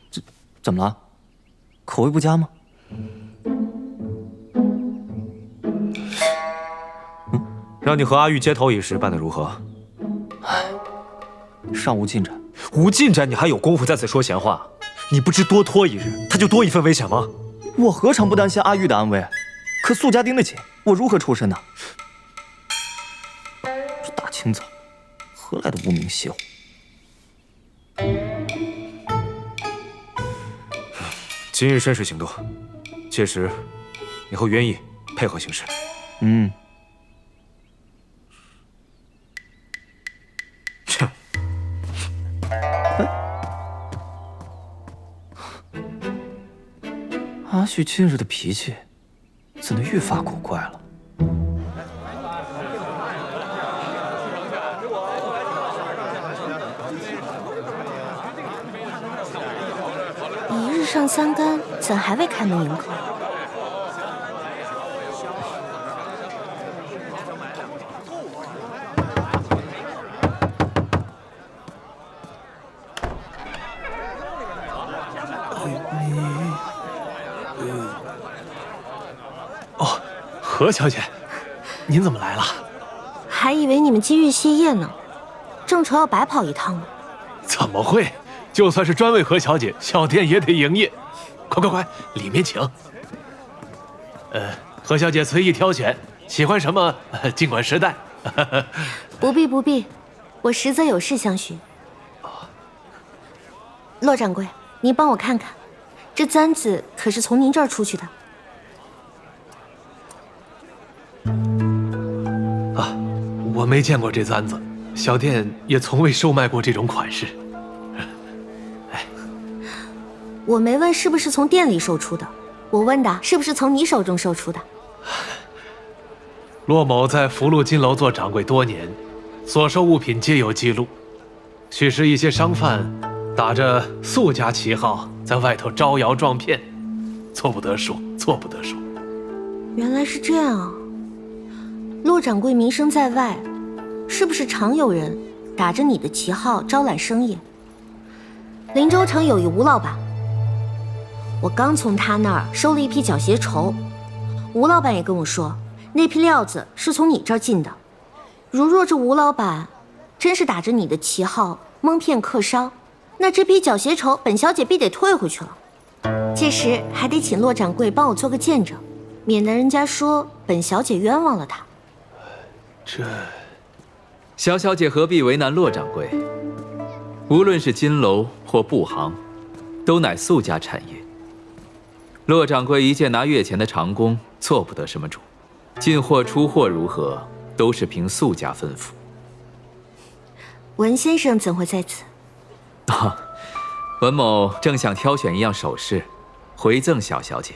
这怎么了？口味不佳吗？让你和阿玉接头一事办得如何？尚无进展。无进展，你还有功夫在此说闲话？你不知多拖一日，他就多一份危险吗？我何尝不担心阿玉的安危？可苏家盯得紧，我如何抽身呢？这大清早，何来的无名邪火？今日申时行动，届时以后愿意配合行事。嗯。切。阿旭近日的脾气怎么愈发古怪了？一日上3竿，怎还未开门迎客？何小姐，您怎么来了？还以为你们今日歇业呢，正愁要白跑一趟呢。怎么会？就算是专为何小姐，小店也得营业。快，里面请。何小姐随意挑选，喜欢什么尽管试戴。不必，我实则有事相询。骆掌柜，您帮我看看，这簪子可是从您这儿出去的？啊，我没见过这簪子，小店也从未售卖过这种款式。我没问是不是从店里售出的，我问的是不是从你手中售出的。骆某在福禄金楼做掌柜多年，所收物品皆有记录。许是一些商贩打着素家旗号，在外头招摇撞骗，错不得说。原来是这样啊！骆掌柜名声在外，是不是常有人打着你的旗号招揽生意？林州城有一吴老板，我刚从他那儿收了一批绞鞋绸，吴老板也跟我说，那批料子是从你这儿进的。如若这吴老板真是打着你的旗号蒙骗客商，那这批绞鞋绸本小姐必得退回去了。届时还得请骆掌柜帮我做个见证，免得人家说本小姐冤枉了他。小小姐何必为难骆掌柜？无论是金楼或布行，都乃素家产业。骆掌柜一介拿月钱的长工，做不得什么主。进货出货如何，都是凭素家吩咐。文先生怎会在此？文某正想挑选一样首饰，回赠小小姐，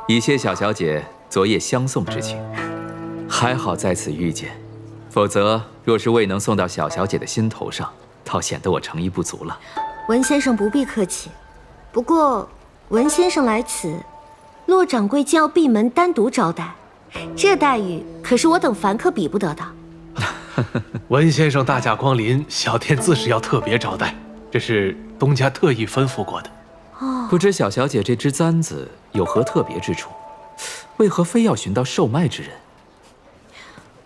以谢小小姐昨夜相送之情。还好在此遇见，否则若是未能送到小小姐的心头上，倒显得我诚意不足了。文先生不必客气，不过文先生来此，骆掌柜竟要闭门单独招待，这待遇可是我等凡客比不得的。文先生大驾光临，小店自是要特别招待，这是东家特意吩咐过的。不知小小姐这只簪子有何特别之处？为何非要寻到售卖之人？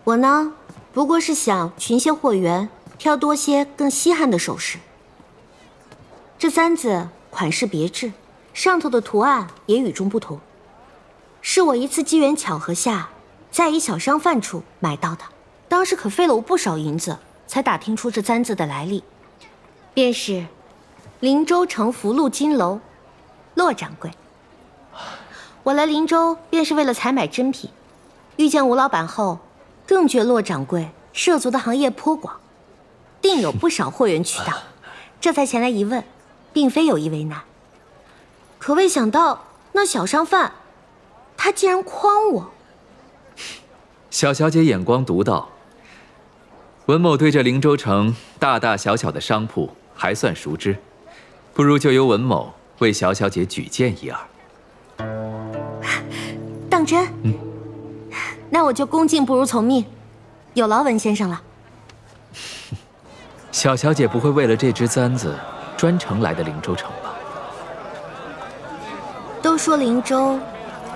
我呢，不过是想寻些货源，挑多些更稀罕的首饰。这簪子款式别致，上头的图案也与众不同，是我一次机缘巧合下，在一小商贩处买到的。当时可费了我不少银子，才打听出这簪子的来历，便是林州城福禄金楼骆掌柜。我来林州便是为了采买珍品，遇见吴老板后，更觉骆掌柜涉足的行业颇广，定有不少货源渠道，这才前来一问，并非有意为难。可未想到那小商贩，他竟然诓我。小小姐眼光独到，文某对这灵州城大大小小的商铺还算熟知，不如就由文某为小小姐举荐一二。当真？那我就恭敬不如从命，有劳文先生了。小小姐不会为了这只簪子专程来的灵州城吧？都说灵州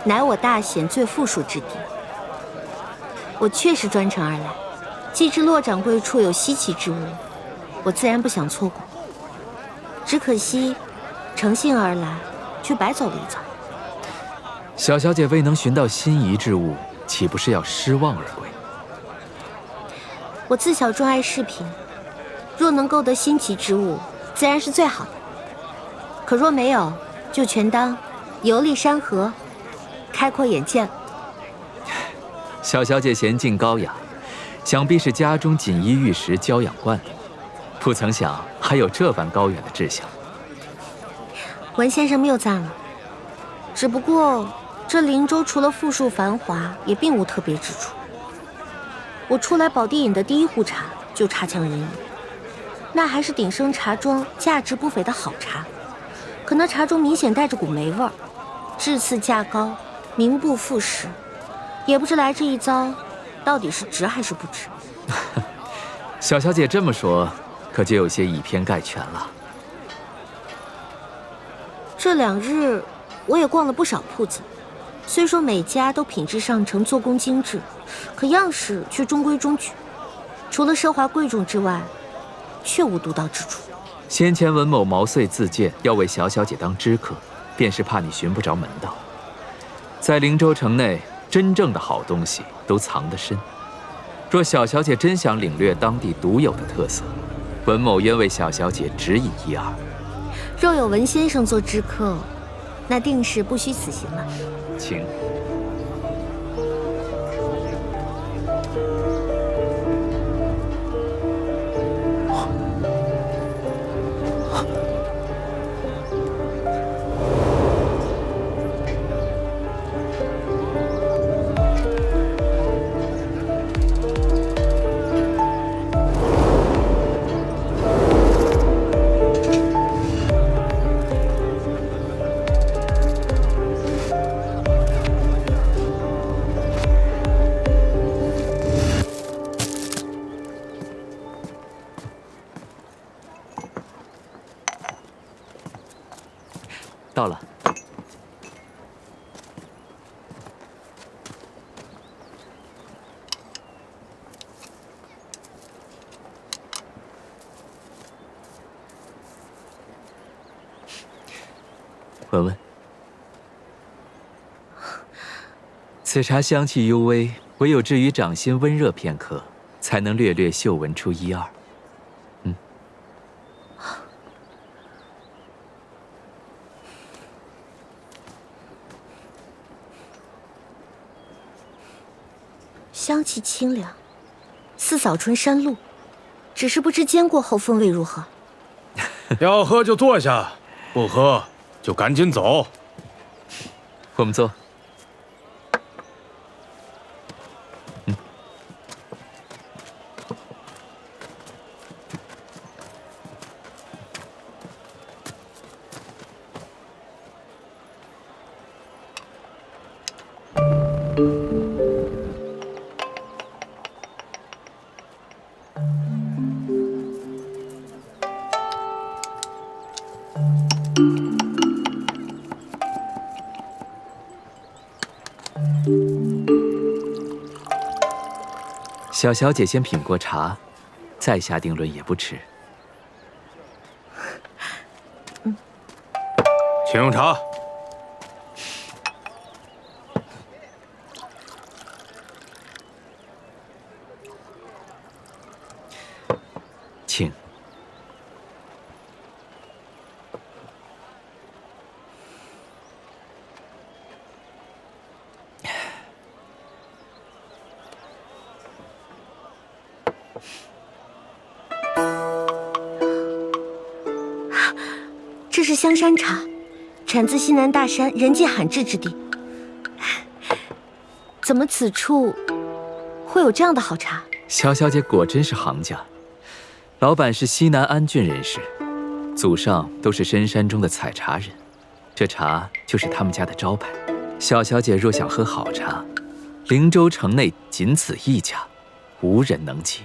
乃我大显最富庶之地，我确实专程而来。既知骆掌柜处有稀奇之物，我自然不想错过。只可惜乘兴而来，却白走了一遭。小小姐未能寻到心仪之物，岂不是要失望而归？我自小钟爱饰品，若能购得新奇之物，自然是最好的。可若没有，就全当游历山河，开阔眼界了。小小姐娴静高雅，想必是家中锦衣玉食娇养惯的，不曾想还有这般高远的志向。文先生谬赞了，只不过这灵州除了富庶繁华，也并无特别之处。我初来宝地饮的第一壶茶就差强人意，那还是鼎生茶庄价值不菲的好茶，可那茶中明显带着股霉味儿，质次价高，名不副实，也不知来这一遭到底是值还是不值。小小姐这么说，可就有些以偏概全了。这2日我也逛了不少铺子，虽说每家都品质上乘，做工精致，可样式却中规中矩，除了奢华贵重之外，却无独到之处。先前文某毛遂自荐要为小小姐当知客，便是怕你寻不着门道。在灵州城内，真正的好东西都藏得深。若小小姐真想领略当地独有的特色，文某愿为小小姐指引一二。若有文先生做知客，那定是不虚此行了。请。到了。闻闻，此茶香气幽微，唯有置于掌心温热片刻，才能略略嗅闻出一二。香气清凉，似早春山露，只是不知煎过后风味如何。要喝就坐下，不喝就赶紧走。我们坐。小小姐先品过茶，再下定论也不迟。请用茶。请。这是香山茶，产自西南大山人迹罕至之地。怎么此处会有这样的好茶？小小姐果真是行家，老板是西南安郡人士，祖上都是深山中的采茶人，这茶就是他们家的招牌。小小姐若想喝好茶，灵州城内仅此一家，无人能及。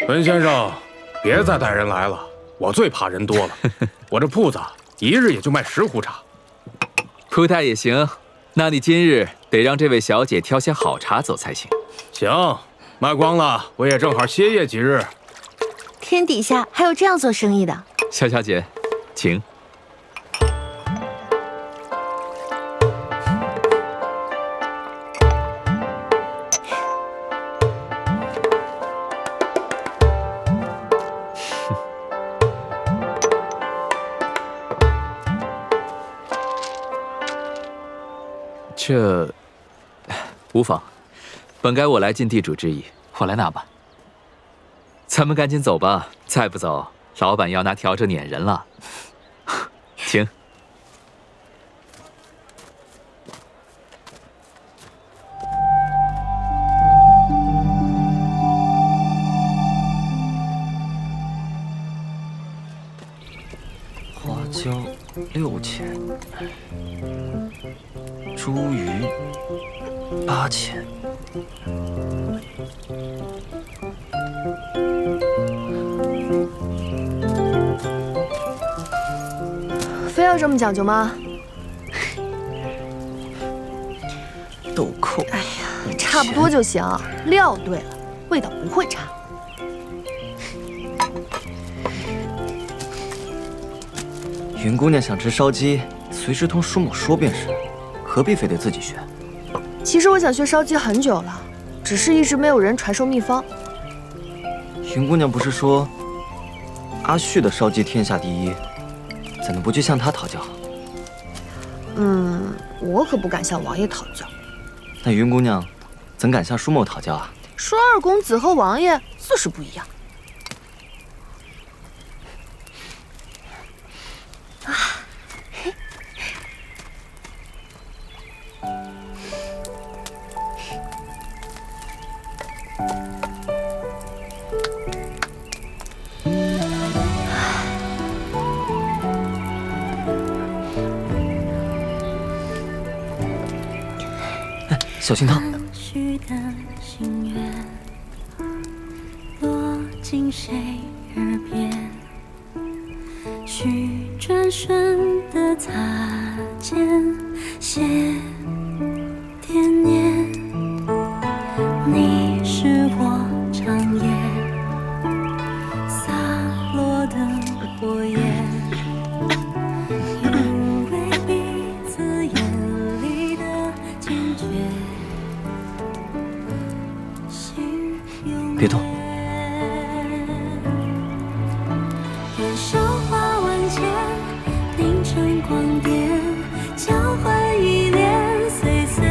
文先生，别再带人来了，我最怕人多了。我这铺子一日也就卖10壶茶。铺带也行，那你今日得让这位小姐挑些好茶走才行。行，卖光了，我也正好歇业几日。天底下还有这样做生意的？小小姐，请。这无妨，本该我来尽地主之谊，我来拿吧。咱们赶紧走吧，再不走，老板要拿笤帚撵人了。请。花椒6000，茱萸8000。非要这么讲究吗？豆蔻，哎呀，差不多就行，料对了，味道不会差。云姑娘想吃烧鸡，随时同舒某说便是，何必非得自己学？其实我想学烧鸡很久了，只是一直没有人传授秘方。云姑娘不是说阿旭的烧鸡天下第一，怎能不去向他讨教？我可不敢向王爷讨教。那云姑娘怎敢向舒某讨教啊？舒二公子和王爷自是不一样。小心烫。许的心愿落进谁耳边？需转瞬的擦肩，写惦念。你是我长夜洒落的火焰。别动。燃烧花万千，凝成光点，交换依恋，岁岁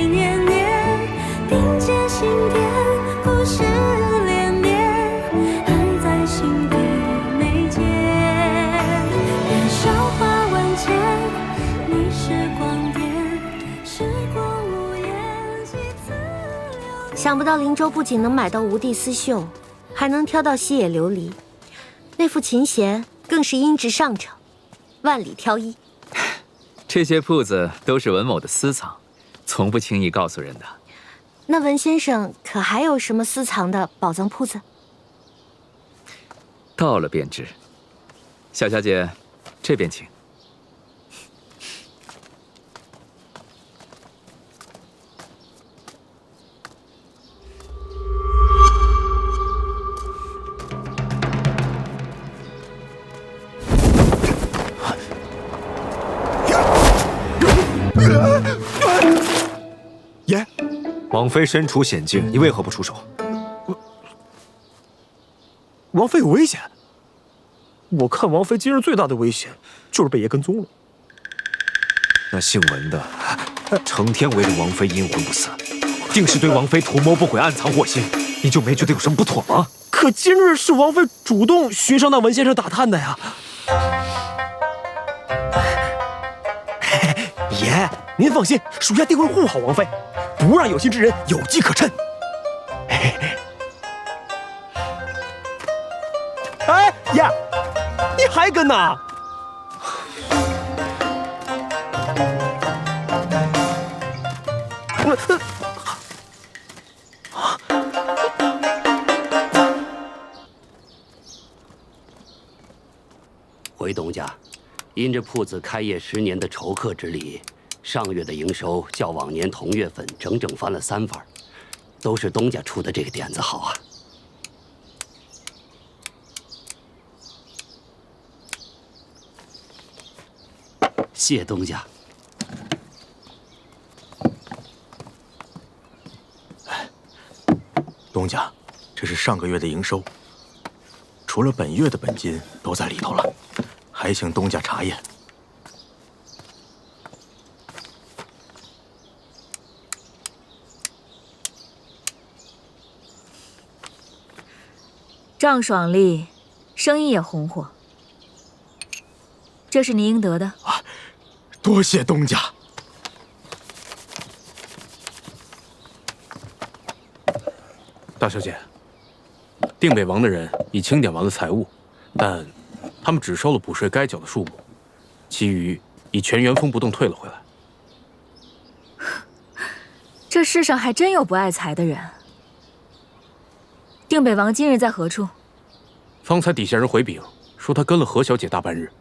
年年，并肩心电，故事连绵，含在心底眉间。燃烧花万千，你是光点，时光无言，几次流。想不到林州不仅能买到无地丝绣，还能挑到西野琉璃，那副琴弦更是音质上乘，万里挑一。这些铺子都是文某的私藏，从不轻易告诉人的。那文先生可还有什么私藏的宝藏铺子？到了便知。小小姐，这边请。爷，王妃身处险境，你为何不出手？王妃有危险？我看王妃今日最大的危险就是被爷跟踪了。那姓文的成天围着王妃阴魂不散，定是对王妃图谋不轨、暗藏祸心。你就没觉得有什么不妥吗？可今日是王妃主动寻上那文先生打探的呀。爷，您放心，属下定会护好王妃，不让有心之人有机可趁。哎，爷，你还跟呢？回东家，因这铺子开业10年的酬客之礼，上月的营收较往年同月份整整翻了3番，都是东家出的这个点子好啊！谢东家。东家，这是上个月的营收，除了本月的本金都在里头了，还请东家查验。账爽利，生意也红火，这是你应得的。多谢东家。大小姐，定北王的人已清点完了财物，但他们只收了补税该缴的数目，其余已全原封不动退了回来。这世上还真有不爱财的人。定北王今日在何处？方才底下人回禀说他跟了何小姐大半日。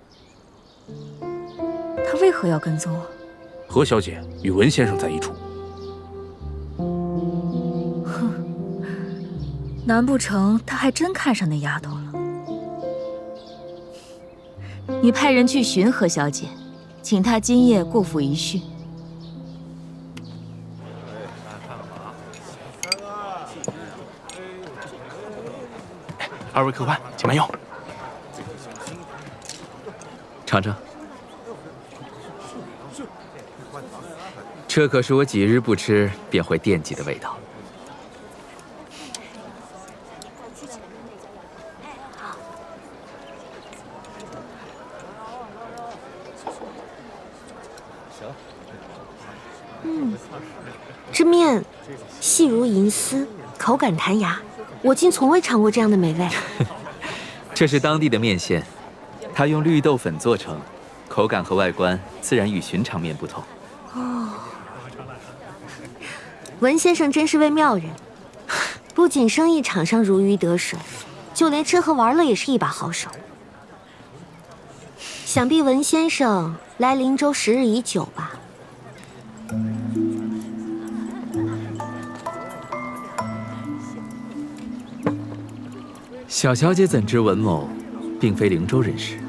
他为何要跟踪我？何小姐与文先生在一处。难不成他还真看上那丫头了？你派人去寻何小姐，请她今夜过府一叙。二位客官，请慢用。尝尝，这可是我几日不吃便会惦记的味道。这面细如银丝，口感弹牙，我竟从未尝过这样的美味。这是当地的面线，它用绿豆粉做成，口感和外观自然与寻常面不同。哦，文先生真是位妙人，不仅生意场上如鱼得水，就连吃喝玩乐也是一把好手。想必文先生来灵州时日已久吧？小小姐怎知文某并非灵州人士？